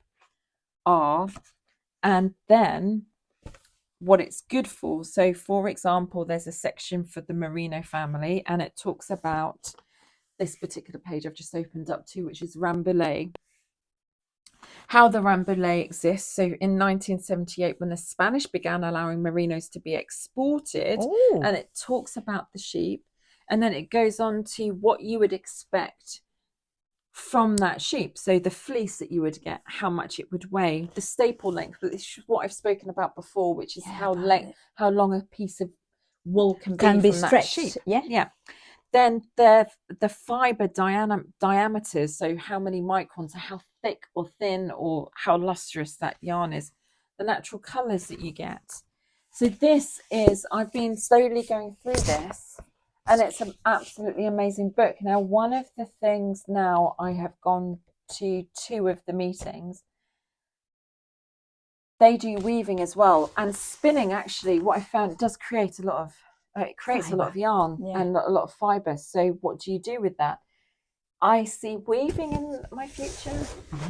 are, and then what it's good for. So for example, there's a section for the merino family, and it talks about this particular page I've just opened up to, which is Rambouillet, how the Rambouillet exists. So in 1978, when the Spanish began allowing merinos to be exported, and it talks about the sheep, and then it goes on to what you would expect from that sheep. So the fleece that you would get, how much it would weigh, the staple length, which is what I've spoken about before, which is how long a piece of wool can be from stretched. That sheep. Then the fibre diameters, so how many microns, how thick or thin or how lustrous that yarn is, the natural colours that you get. So I've been slowly going through this, and it's an absolutely amazing book. Now, one of the things now, I have gone to 2 of the meetings. They do weaving as well, and spinning. Actually, what I found, it does create a lot of a lot of yarn and a lot of fibre. So what do you do with that? I see weaving in my future.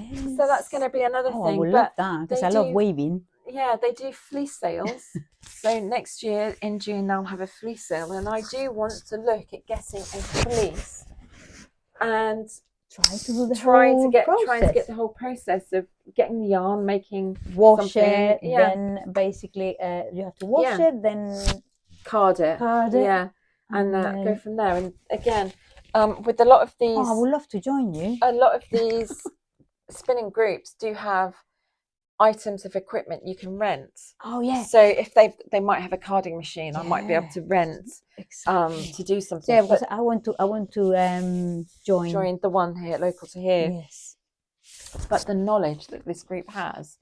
Yes. So that's going to be another thing. I would love that, because I love weaving. Yeah, they do fleece sales. So next year in June, they'll have a fleece sale. And I do want to look at getting a fleece and try to do the trying whole to get process. the whole process of getting the yarn, making Wash something. it, Yeah. then basically you have to wash Yeah. it, then card it. Yeah. And then... go from there. And again, with a lot of these, Oh, I would love to join you. a lot of these spinning groups do have items of equipment you can rent. Oh yeah. So if they might have a carding machine, I might be able to rent exactly. to do something. Yeah, because I want to join the one here local to here. Yes. But the knowledge that this group has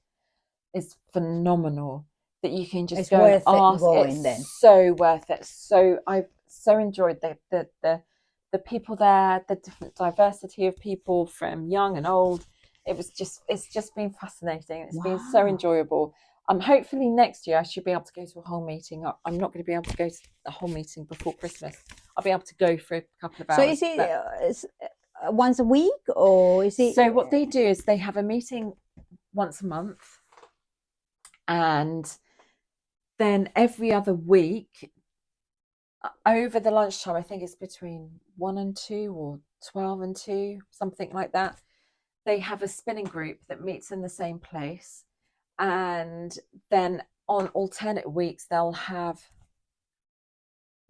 is phenomenal. That you can just It's go worth and it ask. going It's then. so worth it. So I've so enjoyed the people there, the different diversity of people from young and old. It's just been fascinating. It's been so enjoyable. Hopefully next year I should be able to go to a whole meeting. I'm not going to be able to go to a whole meeting before Christmas. I'll be able to go for a couple of hours. So is it once a week, or is it? So what they do is they have a meeting once a month, and then every other week over the lunchtime, I think it's between 1 and 2 or 12 and 2, something like that. They have a spinning group that meets in the same place, and then on alternate weeks they'll have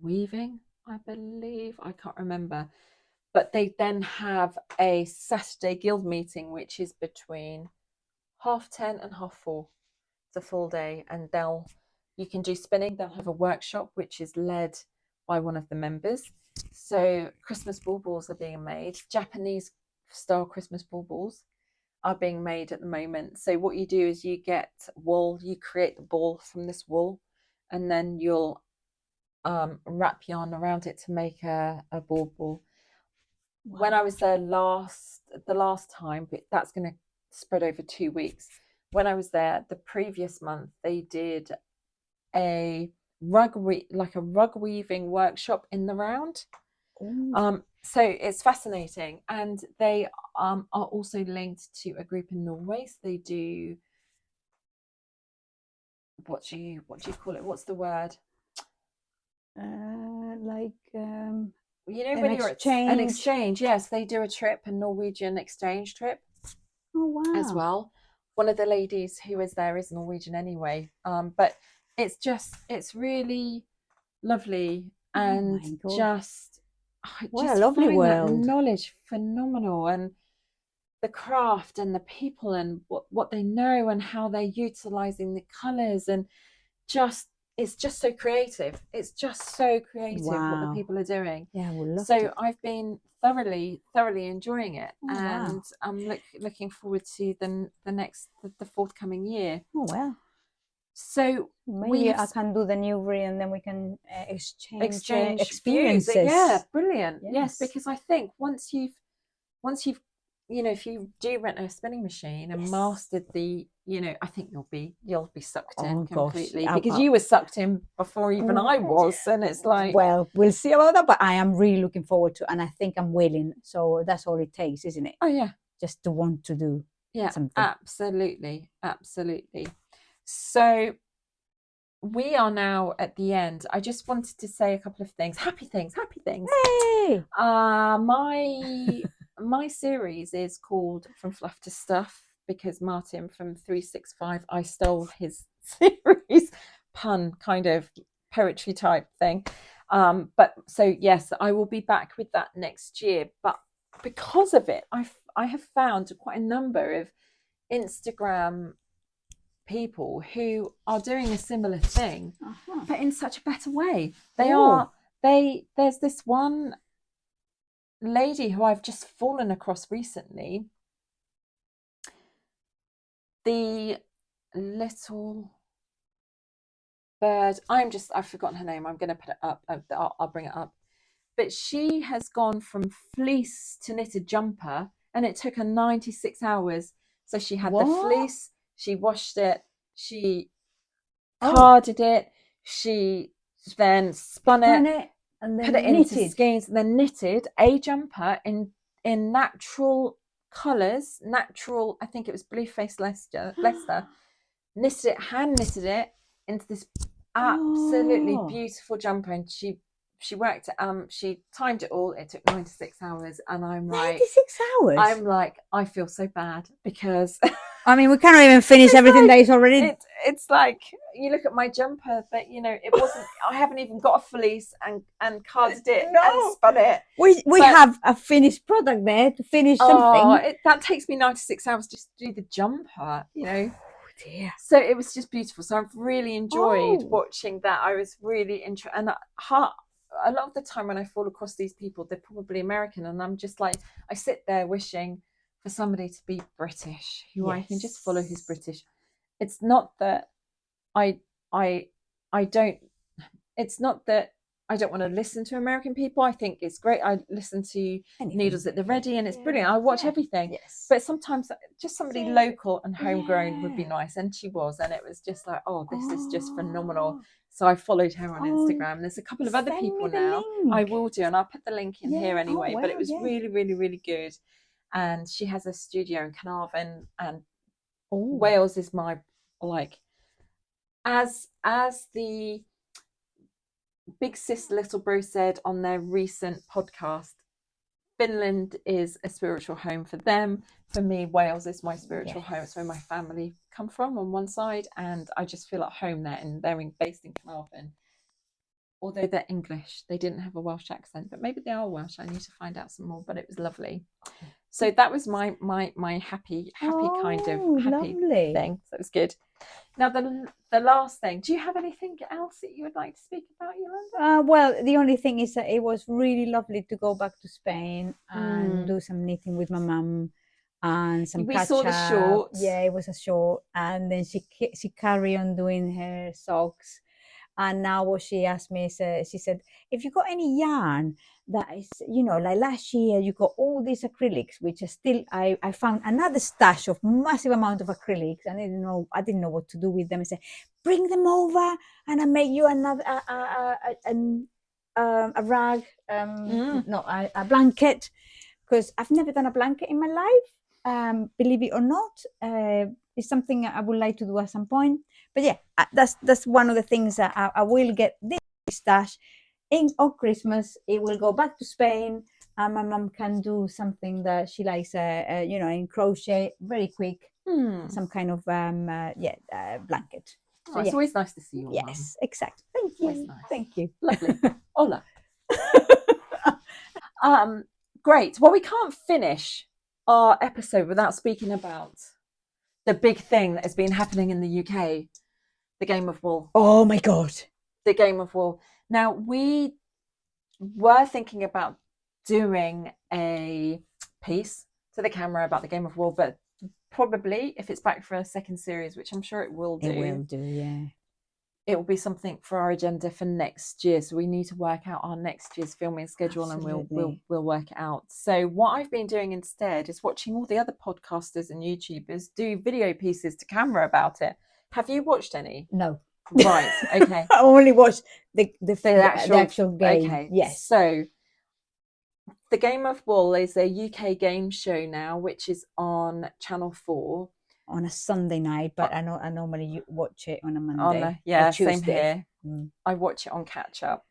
weaving, I believe. I can't remember. But they then have a Saturday guild meeting, which is between 10:30 and 4:30. It's a full day, and you can do spinning. They'll have a workshop which is led by one of the members. So Christmas baubles are being made. Japanese style Christmas baubles are being made at the moment. So what you do is you get wool, you create the ball from this wool, and then you'll wrap yarn around it to make a bauble. Wow. When I was there the last time, but that's going to spread over 2 weeks. When I was there the previous month, they did a rug weaving workshop in the round. So it's fascinating, and they are also linked to a group in Norway. So they do what do you call it? What's the word? You know, when you're at an exchange, yes, they do a trip, a Norwegian exchange trip. Oh wow! As well, one of the ladies who is there is Norwegian anyway. But it's really lovely, and just what a lovely world. That knowledge phenomenal, and the craft and the people and what they know and how they're utilizing the colors, and it's just so creative. It's just so creative what the people are doing. Yeah, I would love so to. I've been thoroughly enjoying it, and I'm looking forward to the forthcoming year. Oh wow! So maybe I can do the Newbury, and then we can exchange experiences. Yeah, brilliant. Yes, because I think once you've if you do rent a spinning machine and mastered the, I think you'll be sucked in completely, because you were sucked in before even I was, and it's like, well, we'll see about that, but I am really looking forward to, and I think I'm willing. So that's all it takes, isn't it? Oh yeah, just to want to do something. Absolutely. So we are now at the end. I just wanted to say a couple of things. Happy things. Hey! My series is called From Fluff to Stuff, because Martin from 365, I stole his series, pun kind of poetry type thing. But so yes, I will be back with that next year. But because of it, I have found quite a number of Instagram people who are doing a similar thing, but in such a better way. There's this one lady who I've just fallen across recently, the little bird, I've forgotten her name. I'm going to put it up. I'll bring it up. But she has gone from fleece to knitted jumper, and it took her 96 hours. So she had the fleece, she washed it, she carded it, she then spun it, and then put it into skeins, and then knitted a jumper in natural colours, I think it was blue face Leicester, hand knitted it into this absolutely beautiful jumper, and she she worked. She timed it all. It took 96 hours, and I'm like, 96 hours. I'm like, I feel so bad because I mean, we cannot even finish everything that is already. It's like you look at my jumper, but you know, it wasn't. I haven't even got a fleece and carded it and spun it. We have a finished product there to finish something. That takes me 96 hours just to do the jumper, you know. Oh, dear. So it was just beautiful. So I've really enjoyed watching that. I was really interested, and a lot of the time when I fall across these people, they're probably American, and I'm just like, I sit there wishing for somebody to be British, who I can just follow who's British. It's not that I don't. It's not that I don't want to listen to American people. I think it's great. I listen to Needles at the Ready, and it's brilliant. I watch everything. Yes. But sometimes just somebody local and homegrown would be nice. And she was. And it was just like, oh, this is just phenomenal. So I followed her on Instagram. There's a couple of other people now. I will do. And I'll put the link in here anyway. But it was really, really, really good. And she has a studio in Carnarvon. And Wales is my, like, as the Big Sis Little Bro said on their recent podcast, Finland is a spiritual home for them. For me, Wales is my spiritual home. It's where my family come from on one side, and I just feel at home there. And they're based in Carnarvon. Although they're English, they didn't have a Welsh accent, but maybe they are Welsh. I need to find out some more. But it was lovely. So that was my happy kind of happy thing. So it was good. Now the last thing. Do you have anything else that you would like to speak about, Yolanda? Well, the only thing is that it was really lovely to go back to Spain and do some knitting with my mum and some. We saw the shorts. Yeah, it was a short, and then she carried on doing her socks. And now what she asked me is, she said, if you got any yarn that is, you know, like last year you got all these acrylics, which are still, I found another stash of massive amount of acrylics, and I didn't know what to do with them. I said, bring them over and I make you another a rag, a blanket, because I've never done a blanket in my life. Believe it or not, it's something I would like to do at some point. But yeah, that's one of the things that I will get this stash on Christmas. It will go back to Spain, and my mum can do something that she likes, in crochet, very quick, some kind of blanket. So, it's always nice to see you. Yes, exactly. Thank you. Nice. Thank you. Lovely. Hola. Great. Well, we can't finish our episode without speaking about the big thing that has been happening in the UK, the Game of Wool. Oh my God. The Game of Wool. Now, we were thinking about doing a piece to the camera about the Game of Wool, but probably if it's back for a second series, which I'm sure it will do. It will do, yeah. It will be something for our agenda for next year. So we need to work out our next year's filming schedule. Absolutely. And we'll work it out. So what I've been doing instead is watching all the other podcasters and YouTubers do video pieces to camera about it. Have you watched any? No. Right. Okay. I only watched the actual game. Okay. Yes. So the Game of Wool is a UK game show now, which is on Channel 4. On a Sunday night, but I normally watch it on a Monday. Same here. I watch it on catch up.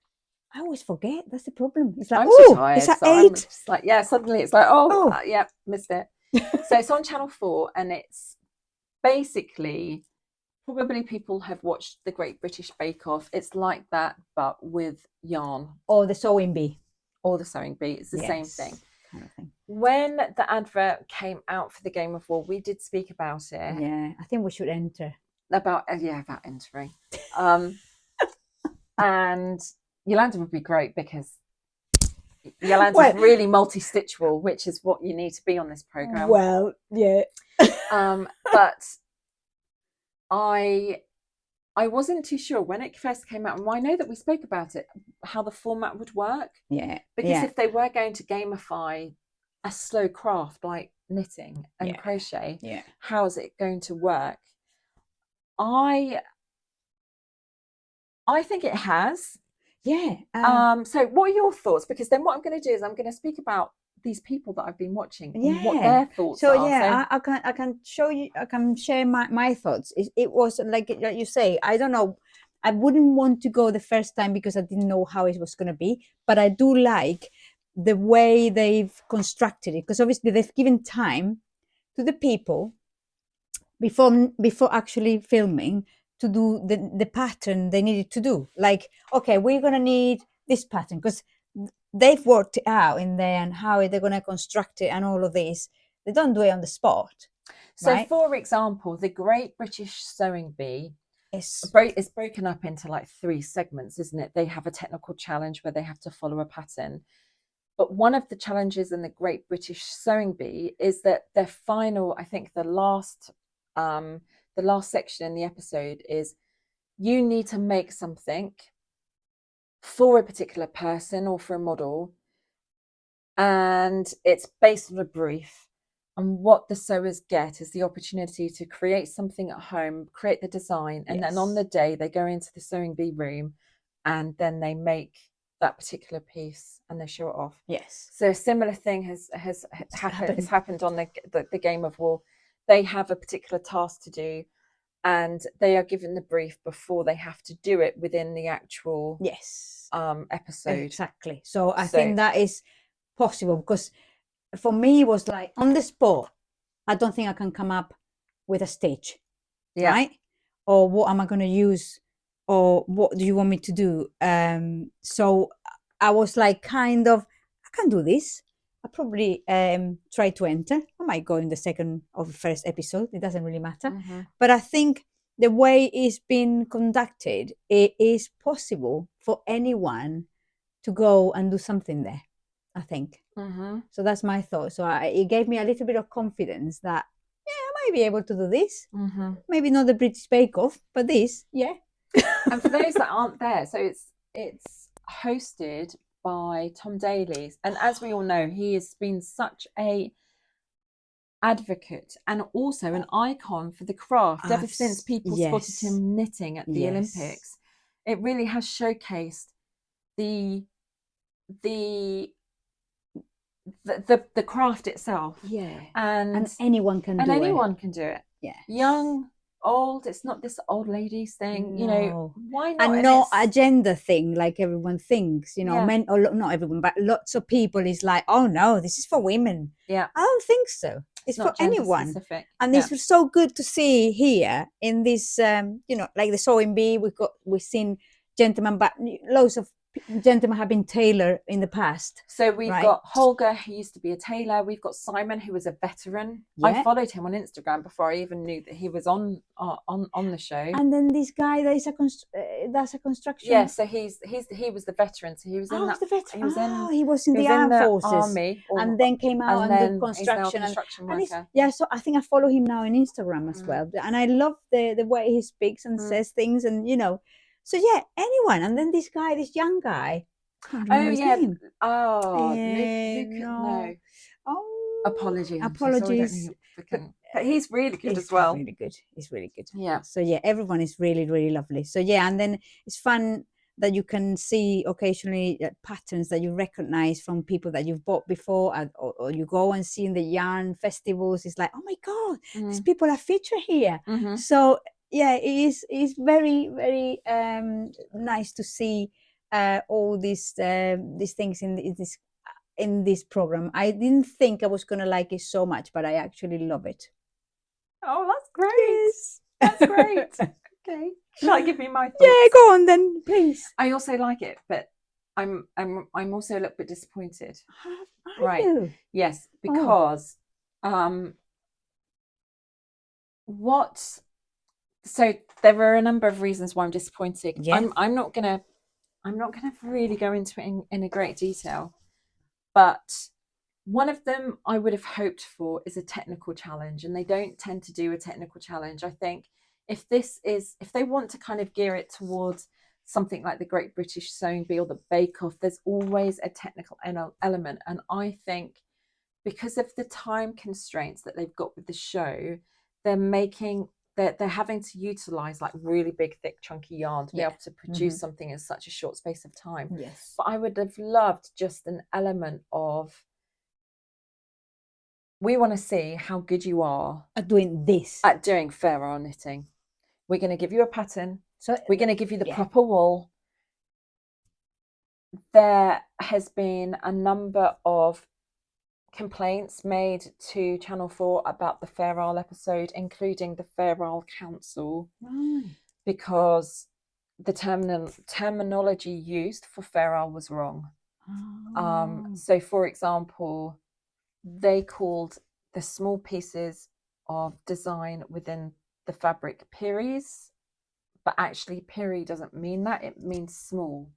I always forget. That's the problem. It's like, I'm too tired, it's at so 8. I'm just like, suddenly it's like, missed it. So it's on Channel 4, and it's basically, probably people have watched the Great British Bake Off. It's like that, but with yarn. Or the sewing bee. It's the same thing. Kind of thing. When the advert came out for the Game of Wool, we did speak about it. Yeah, I think we should enter. About entering. And Yolanda would be great because Yolanda's really multi-stitch wool, which is what you need to be on this program. Well, yeah. But I wasn't too sure when it first came out, and I know that we spoke about it, how the format would work. Yeah. Because if they were going to gamify a slow craft like knitting and crochet, how is it going to work? I think it has. Yeah. So what are your thoughts? Because then what I'm going to do is I'm going to speak about these people that I've been watching and what their thoughts are. I can show you, I can share my thoughts. It was like you say, I don't know, I wouldn't want to go the first time because I didn't know how it was going to be. But I do like the way they've constructed it, because obviously they've given time to the people before actually filming to do the pattern they needed to do. Like, okay, we're going to need this pattern, because they've worked it out in there and how they're going to construct it and all of this. They don't do it on the spot. So, right? for example, the Great British Sewing Bee Yes. is broken up into like 3 segments, isn't it? They have a technical challenge where they have to follow a pattern. But one of the challenges in the Great British Sewing Bee is that their final, I think the last section in the episode is, you need to make something for a particular person or for a model, and it's based on a brief. And what the sewers get is the opportunity to create something at home, create the design, and then on the day they go into the sewing bee room and then they make that particular piece and they show it off. Yes. So a similar thing has happened on the game of wool. They have a particular task to do, and they are given the brief before they have to do it within the actual episode. Exactly. So I think that is possible, because for me it was like on the spot, I don't think I can come up with a stitch, right? Or what am I going to use, or what do you want me to do? So I was like, kind of, I can do this. I probably try to enter. I might go in the second or the first episode. It doesn't really matter. But I think the way it's been conducted, it is possible for anyone to go and do something there, I think. So that's my thought. So it gave me a little bit of confidence that, I might be able to do this. Maybe not the British Bake Off, but this, And for those that aren't there, so it's hosted by Tom Daly, and as we all know, he has been such a advocate and also an icon for the craft ever since people spotted him knitting at the Olympics. It really has showcased the craft itself. And anyone can do it. Anyone can do it. Young, old, it's not this old ladies thing. Why not? And not a gender thing like everyone thinks, men, or not everyone, but lots of people is like, oh no, this is for women. I don't think so. It's for anyone. Specific. And this was so good to see here in this like the sewing bee. We've seen gentlemen, but loads of gentlemen have been tailor in the past. So we've got Holger, who used to be a tailor. We've got Simon, who was a veteran. I followed him on Instagram before I even knew that he was on the show. And then this guy that is that's a construction. Yeah, so he was the veteran. So he was in he was in the armed forces, army, and then came out and did construction. So I think I follow him now on Instagram as well, and I love the way he speaks and says things, and So anyone. And then this young guy. His name. No. Apologies. But he's really good as well. He's really good. Yeah. So everyone is really, really lovely. So and then it's fun that you can see occasionally patterns that you recognize from people that you've bought before, or you go and see in the yarn festivals. It's like, oh my God, these people are featured here. So it's very, very nice to see all these things in this program. I didn't think I was going to like it so much, but I actually love it. Oh, that's great. Yes. That's great. Okay. Shall I give you my thoughts? Yeah, go on then, please. I also like it, but I'm also a little bit disappointed. Are you? Yes, because so there are a number of reasons why I'm disappointed. I'm not gonna really go into it in a great detail, but one of them I would have hoped for is a technical challenge, and they don't tend to do a technical challenge. I think if they want to kind of gear it towards something like the Great British Sewing Bee or the Bake Off, there's always a technical element, and I think because of the time constraints that they've got with the show, they're having to utilize like really big, thick, chunky yarn to be able to produce something in such a short space of time. Yes. But I would have loved just an element of, we want to see how good you are at doing this, at doing fair arm knitting. We're going to give you a pattern. So we're going to give you the proper wool. There has been a number of complaints made to Channel 4 about the Fair Isle episode, including the Fair Isle Council, because the terminology used for Fair Isle was wrong. So, for example, they called the small pieces of design within the fabric piries, but actually piri doesn't mean that, it means small.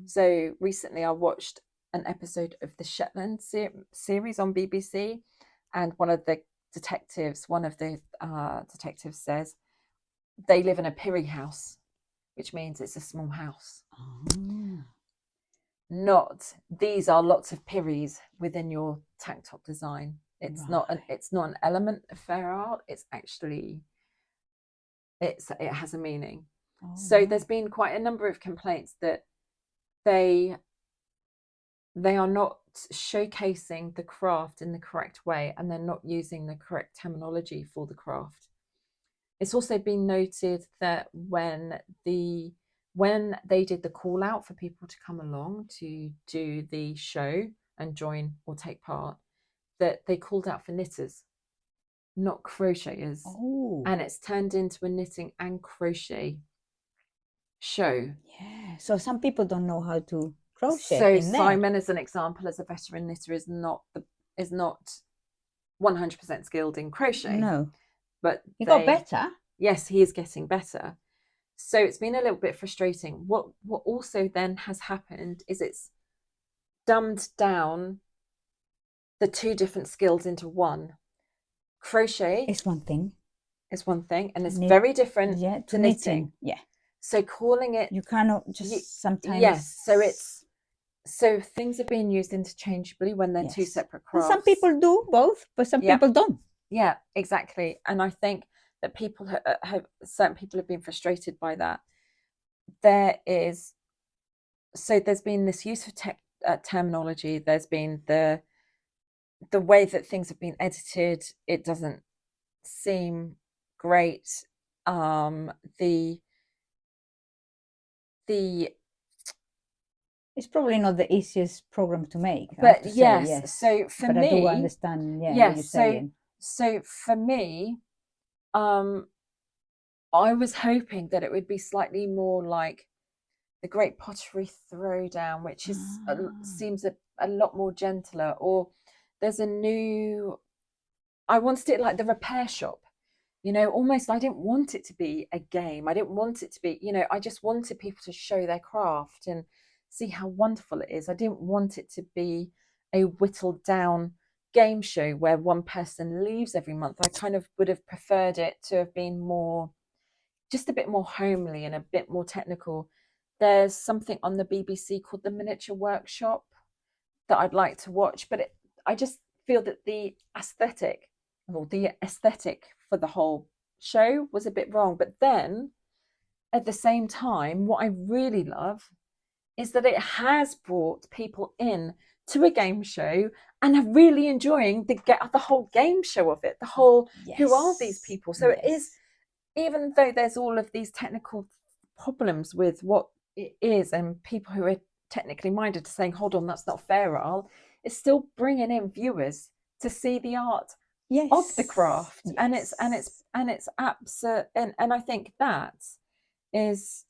So recently I watched an episode of the Shetland series on BBC, and one of the detectives says they live in a piri house, which means it's a small house. Not these are lots of piris within your tank top design. It's not an element of Fair Isle. It's actually it has a meaning. So there's been quite a number of complaints that they are not showcasing the craft in the correct way, and they're not using the correct terminology for the craft. It's also been noted that when they did the call out for people to come along to do the show and join or take part, that they called out for knitters, not crocheters. And it's turned into a knitting and crochet show. Yeah. So some people don't know how to crochet. So Simon, as an example, as a veteran knitter, is not 100% skilled in crochet. No. But he got better. Yes, he is getting better. So it's been a little bit frustrating. What also then has happened is it's dumbed down the two different skills into one. Crochet is one thing. And it's very different to knitting. Yeah. So calling it, you cannot just sometimes. Yes. So things are being used interchangeably when they're two separate crafts. And some people do both, but some people don't. Yeah, exactly. And I think that certain people have been frustrated by that. There's been this use of terminology. There's been the way that things have been edited. It doesn't seem great. It's probably not the easiest program to make. But yes. So for me, I do understand. What you're saying. So for me, I was hoping that it would be slightly more like the Great Pottery Throwdown, which seems a lot more gentler. Or there's I wanted it like the Repair Shop, almost. I didn't want it to be a game. I didn't want it to be, I just wanted people to show their craft and see how wonderful it is. I didn't want it to be a whittled down game show where one person leaves every month. I kind of would have preferred it to have been just a bit more homely and a bit more technical. There's something on the BBC called the Miniature Workshop that I'd like to watch, but I just feel that the aesthetic for the whole show was a bit wrong. But then at the same time, what I really love is that it has brought people in to a game show and are really enjoying the whole game show of it, the whole who are these people. So it is, even though there's all of these technical problems with what it is, and people who are technically minded to saying, hold on, that's not Fair Isle, it's still bringing in viewers to see the art of the craft. And it's absolute, and I think that is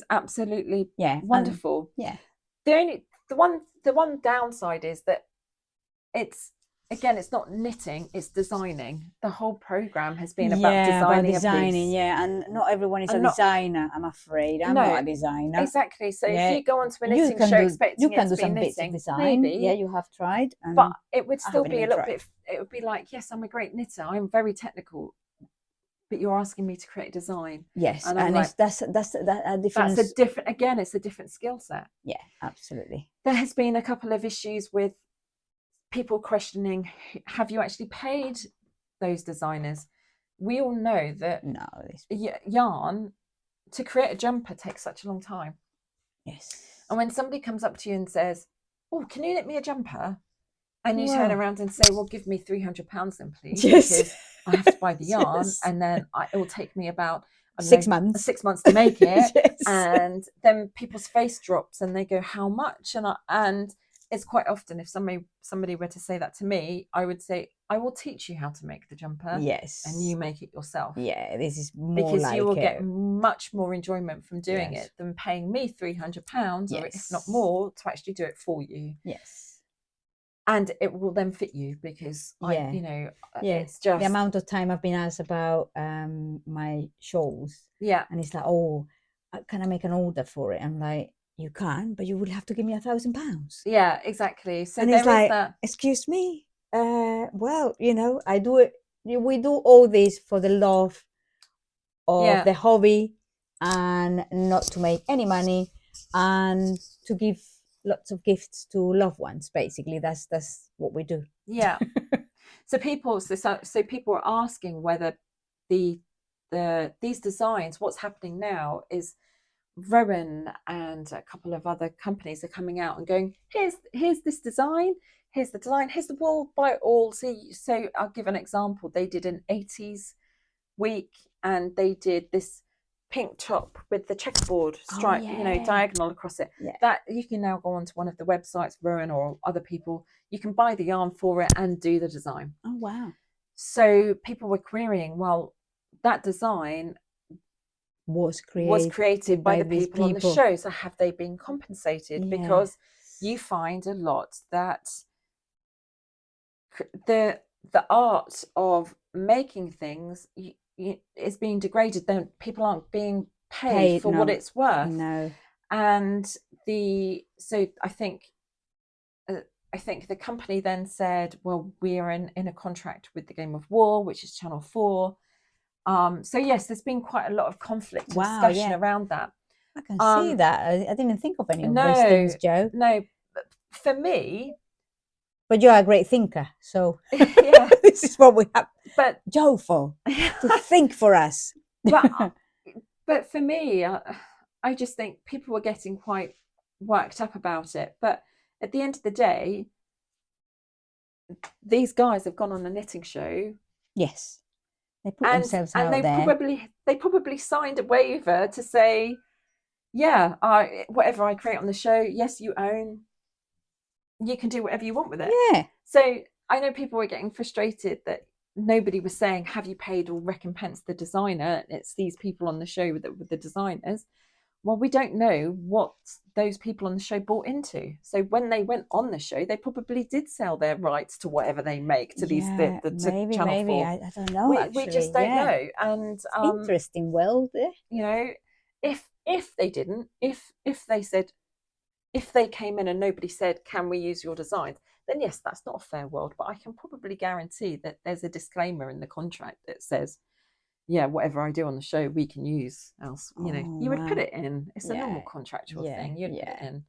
absolutely wonderful. The one downside is that it's not knitting, it's designing. The whole program has been about designing. And not everyone is a designer, I'm afraid. I'm not a designer. Exactly. So if you go onto a knitting show expecting it to be knitting, design. maybe. Yeah, you have tried. But it would still be a little bit, it would be like, yes, I'm a great knitter, I'm very technical, but you're asking me to create a design. Yes, and like, that's a different. It's a different skill set. Yeah, absolutely. There has been a couple of issues with people questioning, have you actually paid those designers? We all know that yarn to create a jumper takes such a long time. Yes. And when somebody comes up to you and says, oh, can you knit me a jumper? And you turn around and say, well, give me £300 then, please. Yes. Because I have to buy the yarn, and then it will take me about, I don't 6 know, months. 6 months to make it. Yes. And then people's face drops and they go, how much? And it's quite often, if somebody were to say that to me, I would say, I will teach you how to make the jumper. Yes. And you make it yourself. Yeah, this is more because like you will it. get much more enjoyment from doing Yes. it than paying me £300 or if Yes. not more to actually do it for you. Yes. And it will then fit you because Yeah. it's just the amount of time I've been asked about my shawls. Yeah. And it's like, oh, can I make an order for it? I'm like, you can, but you would have to give me £1,000. Yeah, exactly. So and there it's like, is that. Excuse me. Well, I do it. We do all this for the love of the hobby and not to make any money and to give lots of gifts to loved ones. Basically, that's what we do. Yeah. So people are asking whether these designs, what's happening now is Rowan and a couple of other companies are coming out and going, here's this design, here's the design, here's the wool, buy it all. So I'll give an example. They did an 80s week and they did this pink top with the checkerboard stripe, diagonal across it. That you can now go onto one of the websites, Rowan or other people, you can buy the yarn for it and do the design. Oh wow. So people were querying, well, that design was created by the people on the show, so have they been compensated? Because you find a lot that the art of making things is being degraded. Then people aren't being paid for what it's worth. No. And so I think the company then said, well, we're in a contract with the Game of War, which is Channel 4. So yes, there's been quite a lot of conflict and discussion around that. I can see that. I didn't think of any of those things, Jo. No, for me. But you're a great thinker, so yeah, this is what we have. But Jo for to think for us. But for me, I just think people were getting quite worked up about it. But at the end of the day, these guys have gone on a knitting show. Yes. They put themselves out there. They probably signed a waiver to say, whatever I create on the show, yes, you own. You can do whatever you want with it. Yeah. So I know people were getting frustrated that nobody was saying, have you paid or recompensed the designer? It's these people on the show with the designers. Well, we don't know what those people on the show bought into. So when they went on the show, they probably did sell their rights to whatever they make to these to Channel 4. I don't know. We just don't know. And interesting world. If they didn't, if they said, if they came in and nobody said, can we use your designs? Then yes, that's not a fair world. But I can probably guarantee that there's a disclaimer in the contract that says, whatever I do on the show, we can use else. You would put it in. It's a normal contractual thing. You'd put it in.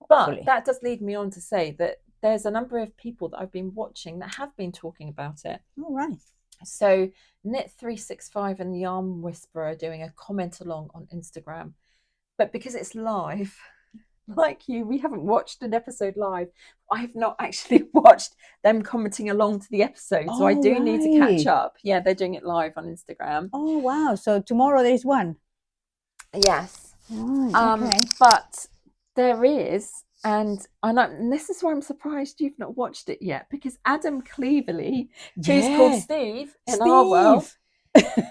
But that does lead me on to say that there's a number of people that I've been watching that have been talking about it. All right. So Knit365 and the Yarn Whisperer are doing a comment along on Instagram. But because it's live, like you, we haven't watched an episode live. I've not actually watched them commenting along to the episode, so I do need to catch up. Yeah, they're doing it live on Instagram. Oh wow! So tomorrow there is one. Yes. Okay. But there is, and this is why I'm surprised you've not watched it yet, because Adam Cleverley, who's called Steve in our world,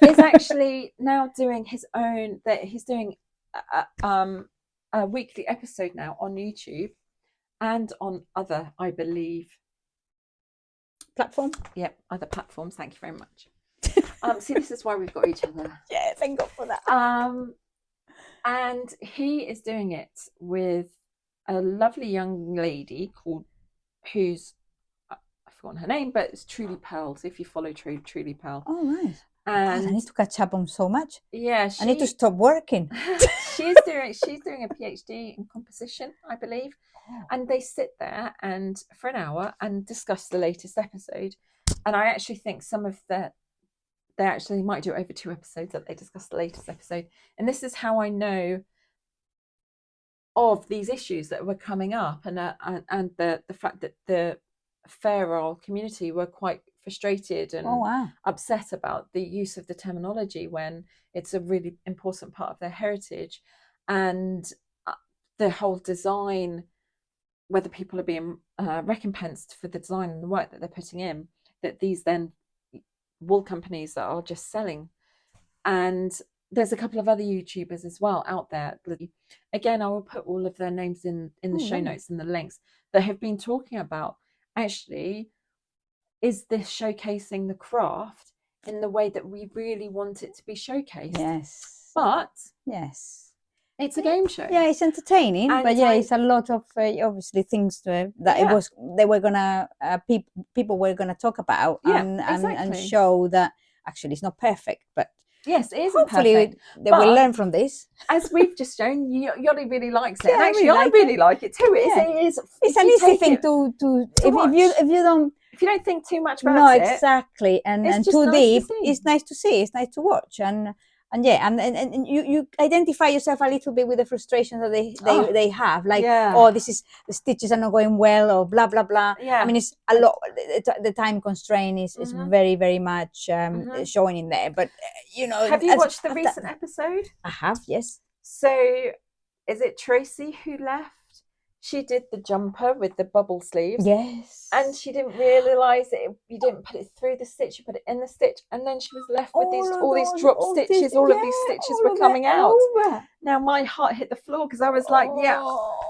is actually now doing his own. That he's doing a weekly episode now on YouTube and on other, I believe, platform. Yep, other platforms. Thank you very much. See, this is why we've got each other. Yeah, thank God for that. And he is doing it with a lovely young lady who's I've forgotten her name, but it's Truly Pearl. So if you follow Truly Pearl. Oh right. And I need to catch up on so much. Yeah, I need to stop working. she's doing a PhD in composition, I believe. And they sit there and for an hour and discuss the latest episode. And I actually think they actually might do it over 2 episodes, that they discuss the latest episode. And this is how I know of these issues that were coming up, and the fact that the feral community were quite frustrated and Oh wow. upset about the use of the terminology when it's a really important part of their heritage, and the whole design, whether people are being recompensed for the design and the work that they're putting in, that these then wool companies that are just selling. And there's a couple of other YouTubers as well out there. Again, I will put all of their names in the show notes and the links, that have been talking about, actually, is this showcasing the craft in the way that we really want it to be showcased? Yes. But yes, it's a game show. Yeah, it's entertaining, And but yeah, it's a lot of obviously things that they were gonna people were gonna talk about and show that actually it's not perfect, but yes, it isn't hopefully perfect. They will learn from this. As we've just shown, Yoli really likes it, Yeah, and actually I really like it too. It's an easy thing to if you don't think too much about it. No, exactly, and too deep. It's nice to see. It's nice to watch, and you identify yourself a little bit with the frustrations that they have, like this is the stitches are not going well, or blah blah blah. I mean, it's a lot. The time constraint is very very much showing in there. But have you watched the recent episode? I have, yes. So is it Tracy who left? She did the jumper with the bubble sleeves. Yes. And she didn't realise that you didn't put it through the stitch, you put it in the stitch, and then she was left with all these drop stitches. All of these stitches were coming out. Now my heart hit the floor, because I was like,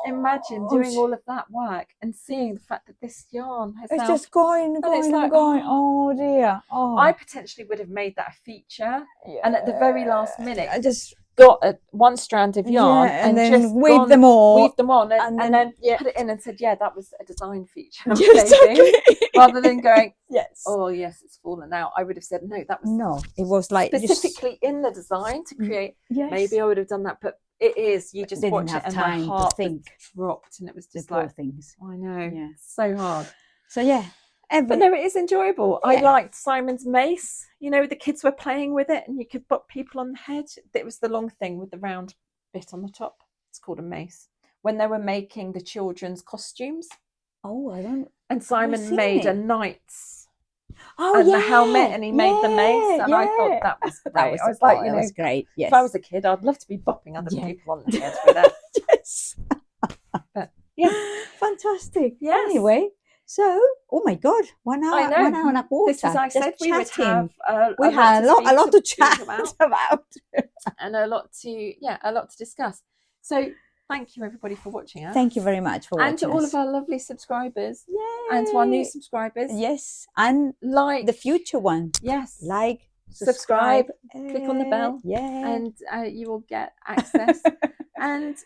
imagine doing all of that work and seeing the fact that this yarn has now just going. Oh dear. I potentially would have made that a feature, and at the very last minute, I just got one strand of yarn and then just weaved them on and then put it in and said, that was a design feature, rather than going, yes, it's fallen out. I would have said, no, that was it was like specifically in the design to create. Maybe I would have done that, but it is, you just watch it and my heart dropped, and it was just like things. I know, so hard. So but no, it is enjoyable. I liked Simon's mace. The kids were playing with it, and you could put people on the head. It was the long thing with the round bit on the top. It's called a mace. When they were making the children's costumes. Oh, I don't. And Simon made a knight's. And the helmet, and he made the mace, and I thought that was great. I was like, that was great. Yes. If I was a kid, I'd love to be bopping other people on the head with it. Yes. But fantastic. Yes. Anyway. So, oh my God, 1 hour, 1 hour and a quarter. This is, I said, we would have we had a lot to chat about, and a lot to discuss. So, thank you everybody for watching us. Thank you very much for watching and to all of our lovely subscribers, and to our new subscribers, and like the future one, like, subscribe, click on the bell, and you will get access. And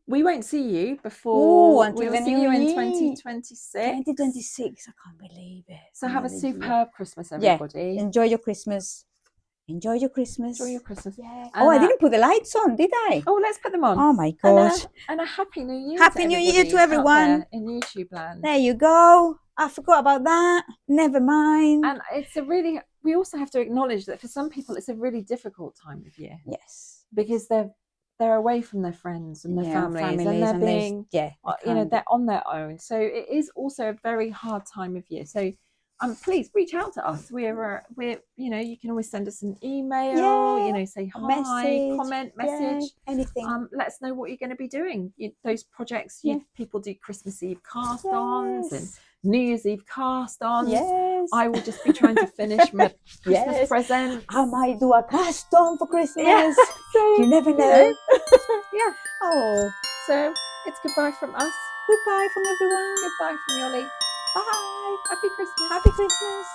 we won't see you before we will see you in 2026. 2026, I can't believe it. So have a superb Christmas, everybody. Enjoy your Christmas. Enjoy your Christmas. Yeah. I didn't put the lights on, did I? Oh, let's put them on. Oh my God. And a Happy New Year. Happy New Year to everyone in YouTube land. There you go. I forgot about that. Never mind. And we also have to acknowledge that for some people it's a really difficult time of year. Yes. Because they're away from their friends and their families, and they're being they're on their own, so it is also a very hard time of year. So please reach out to us. We're you can always send us an email, say hi, comment, message, anything. Let us know what you're going to be doing. Those projects, people do Christmas Eve cast-ons and New Year's Eve cast-ons. I will just be trying to finish my Christmas present. I might do a cast-on for Christmas. You never know. So it's goodbye from us. Goodbye from everyone. Goodbye from Yoli. Bye. Happy Christmas. Happy Christmas.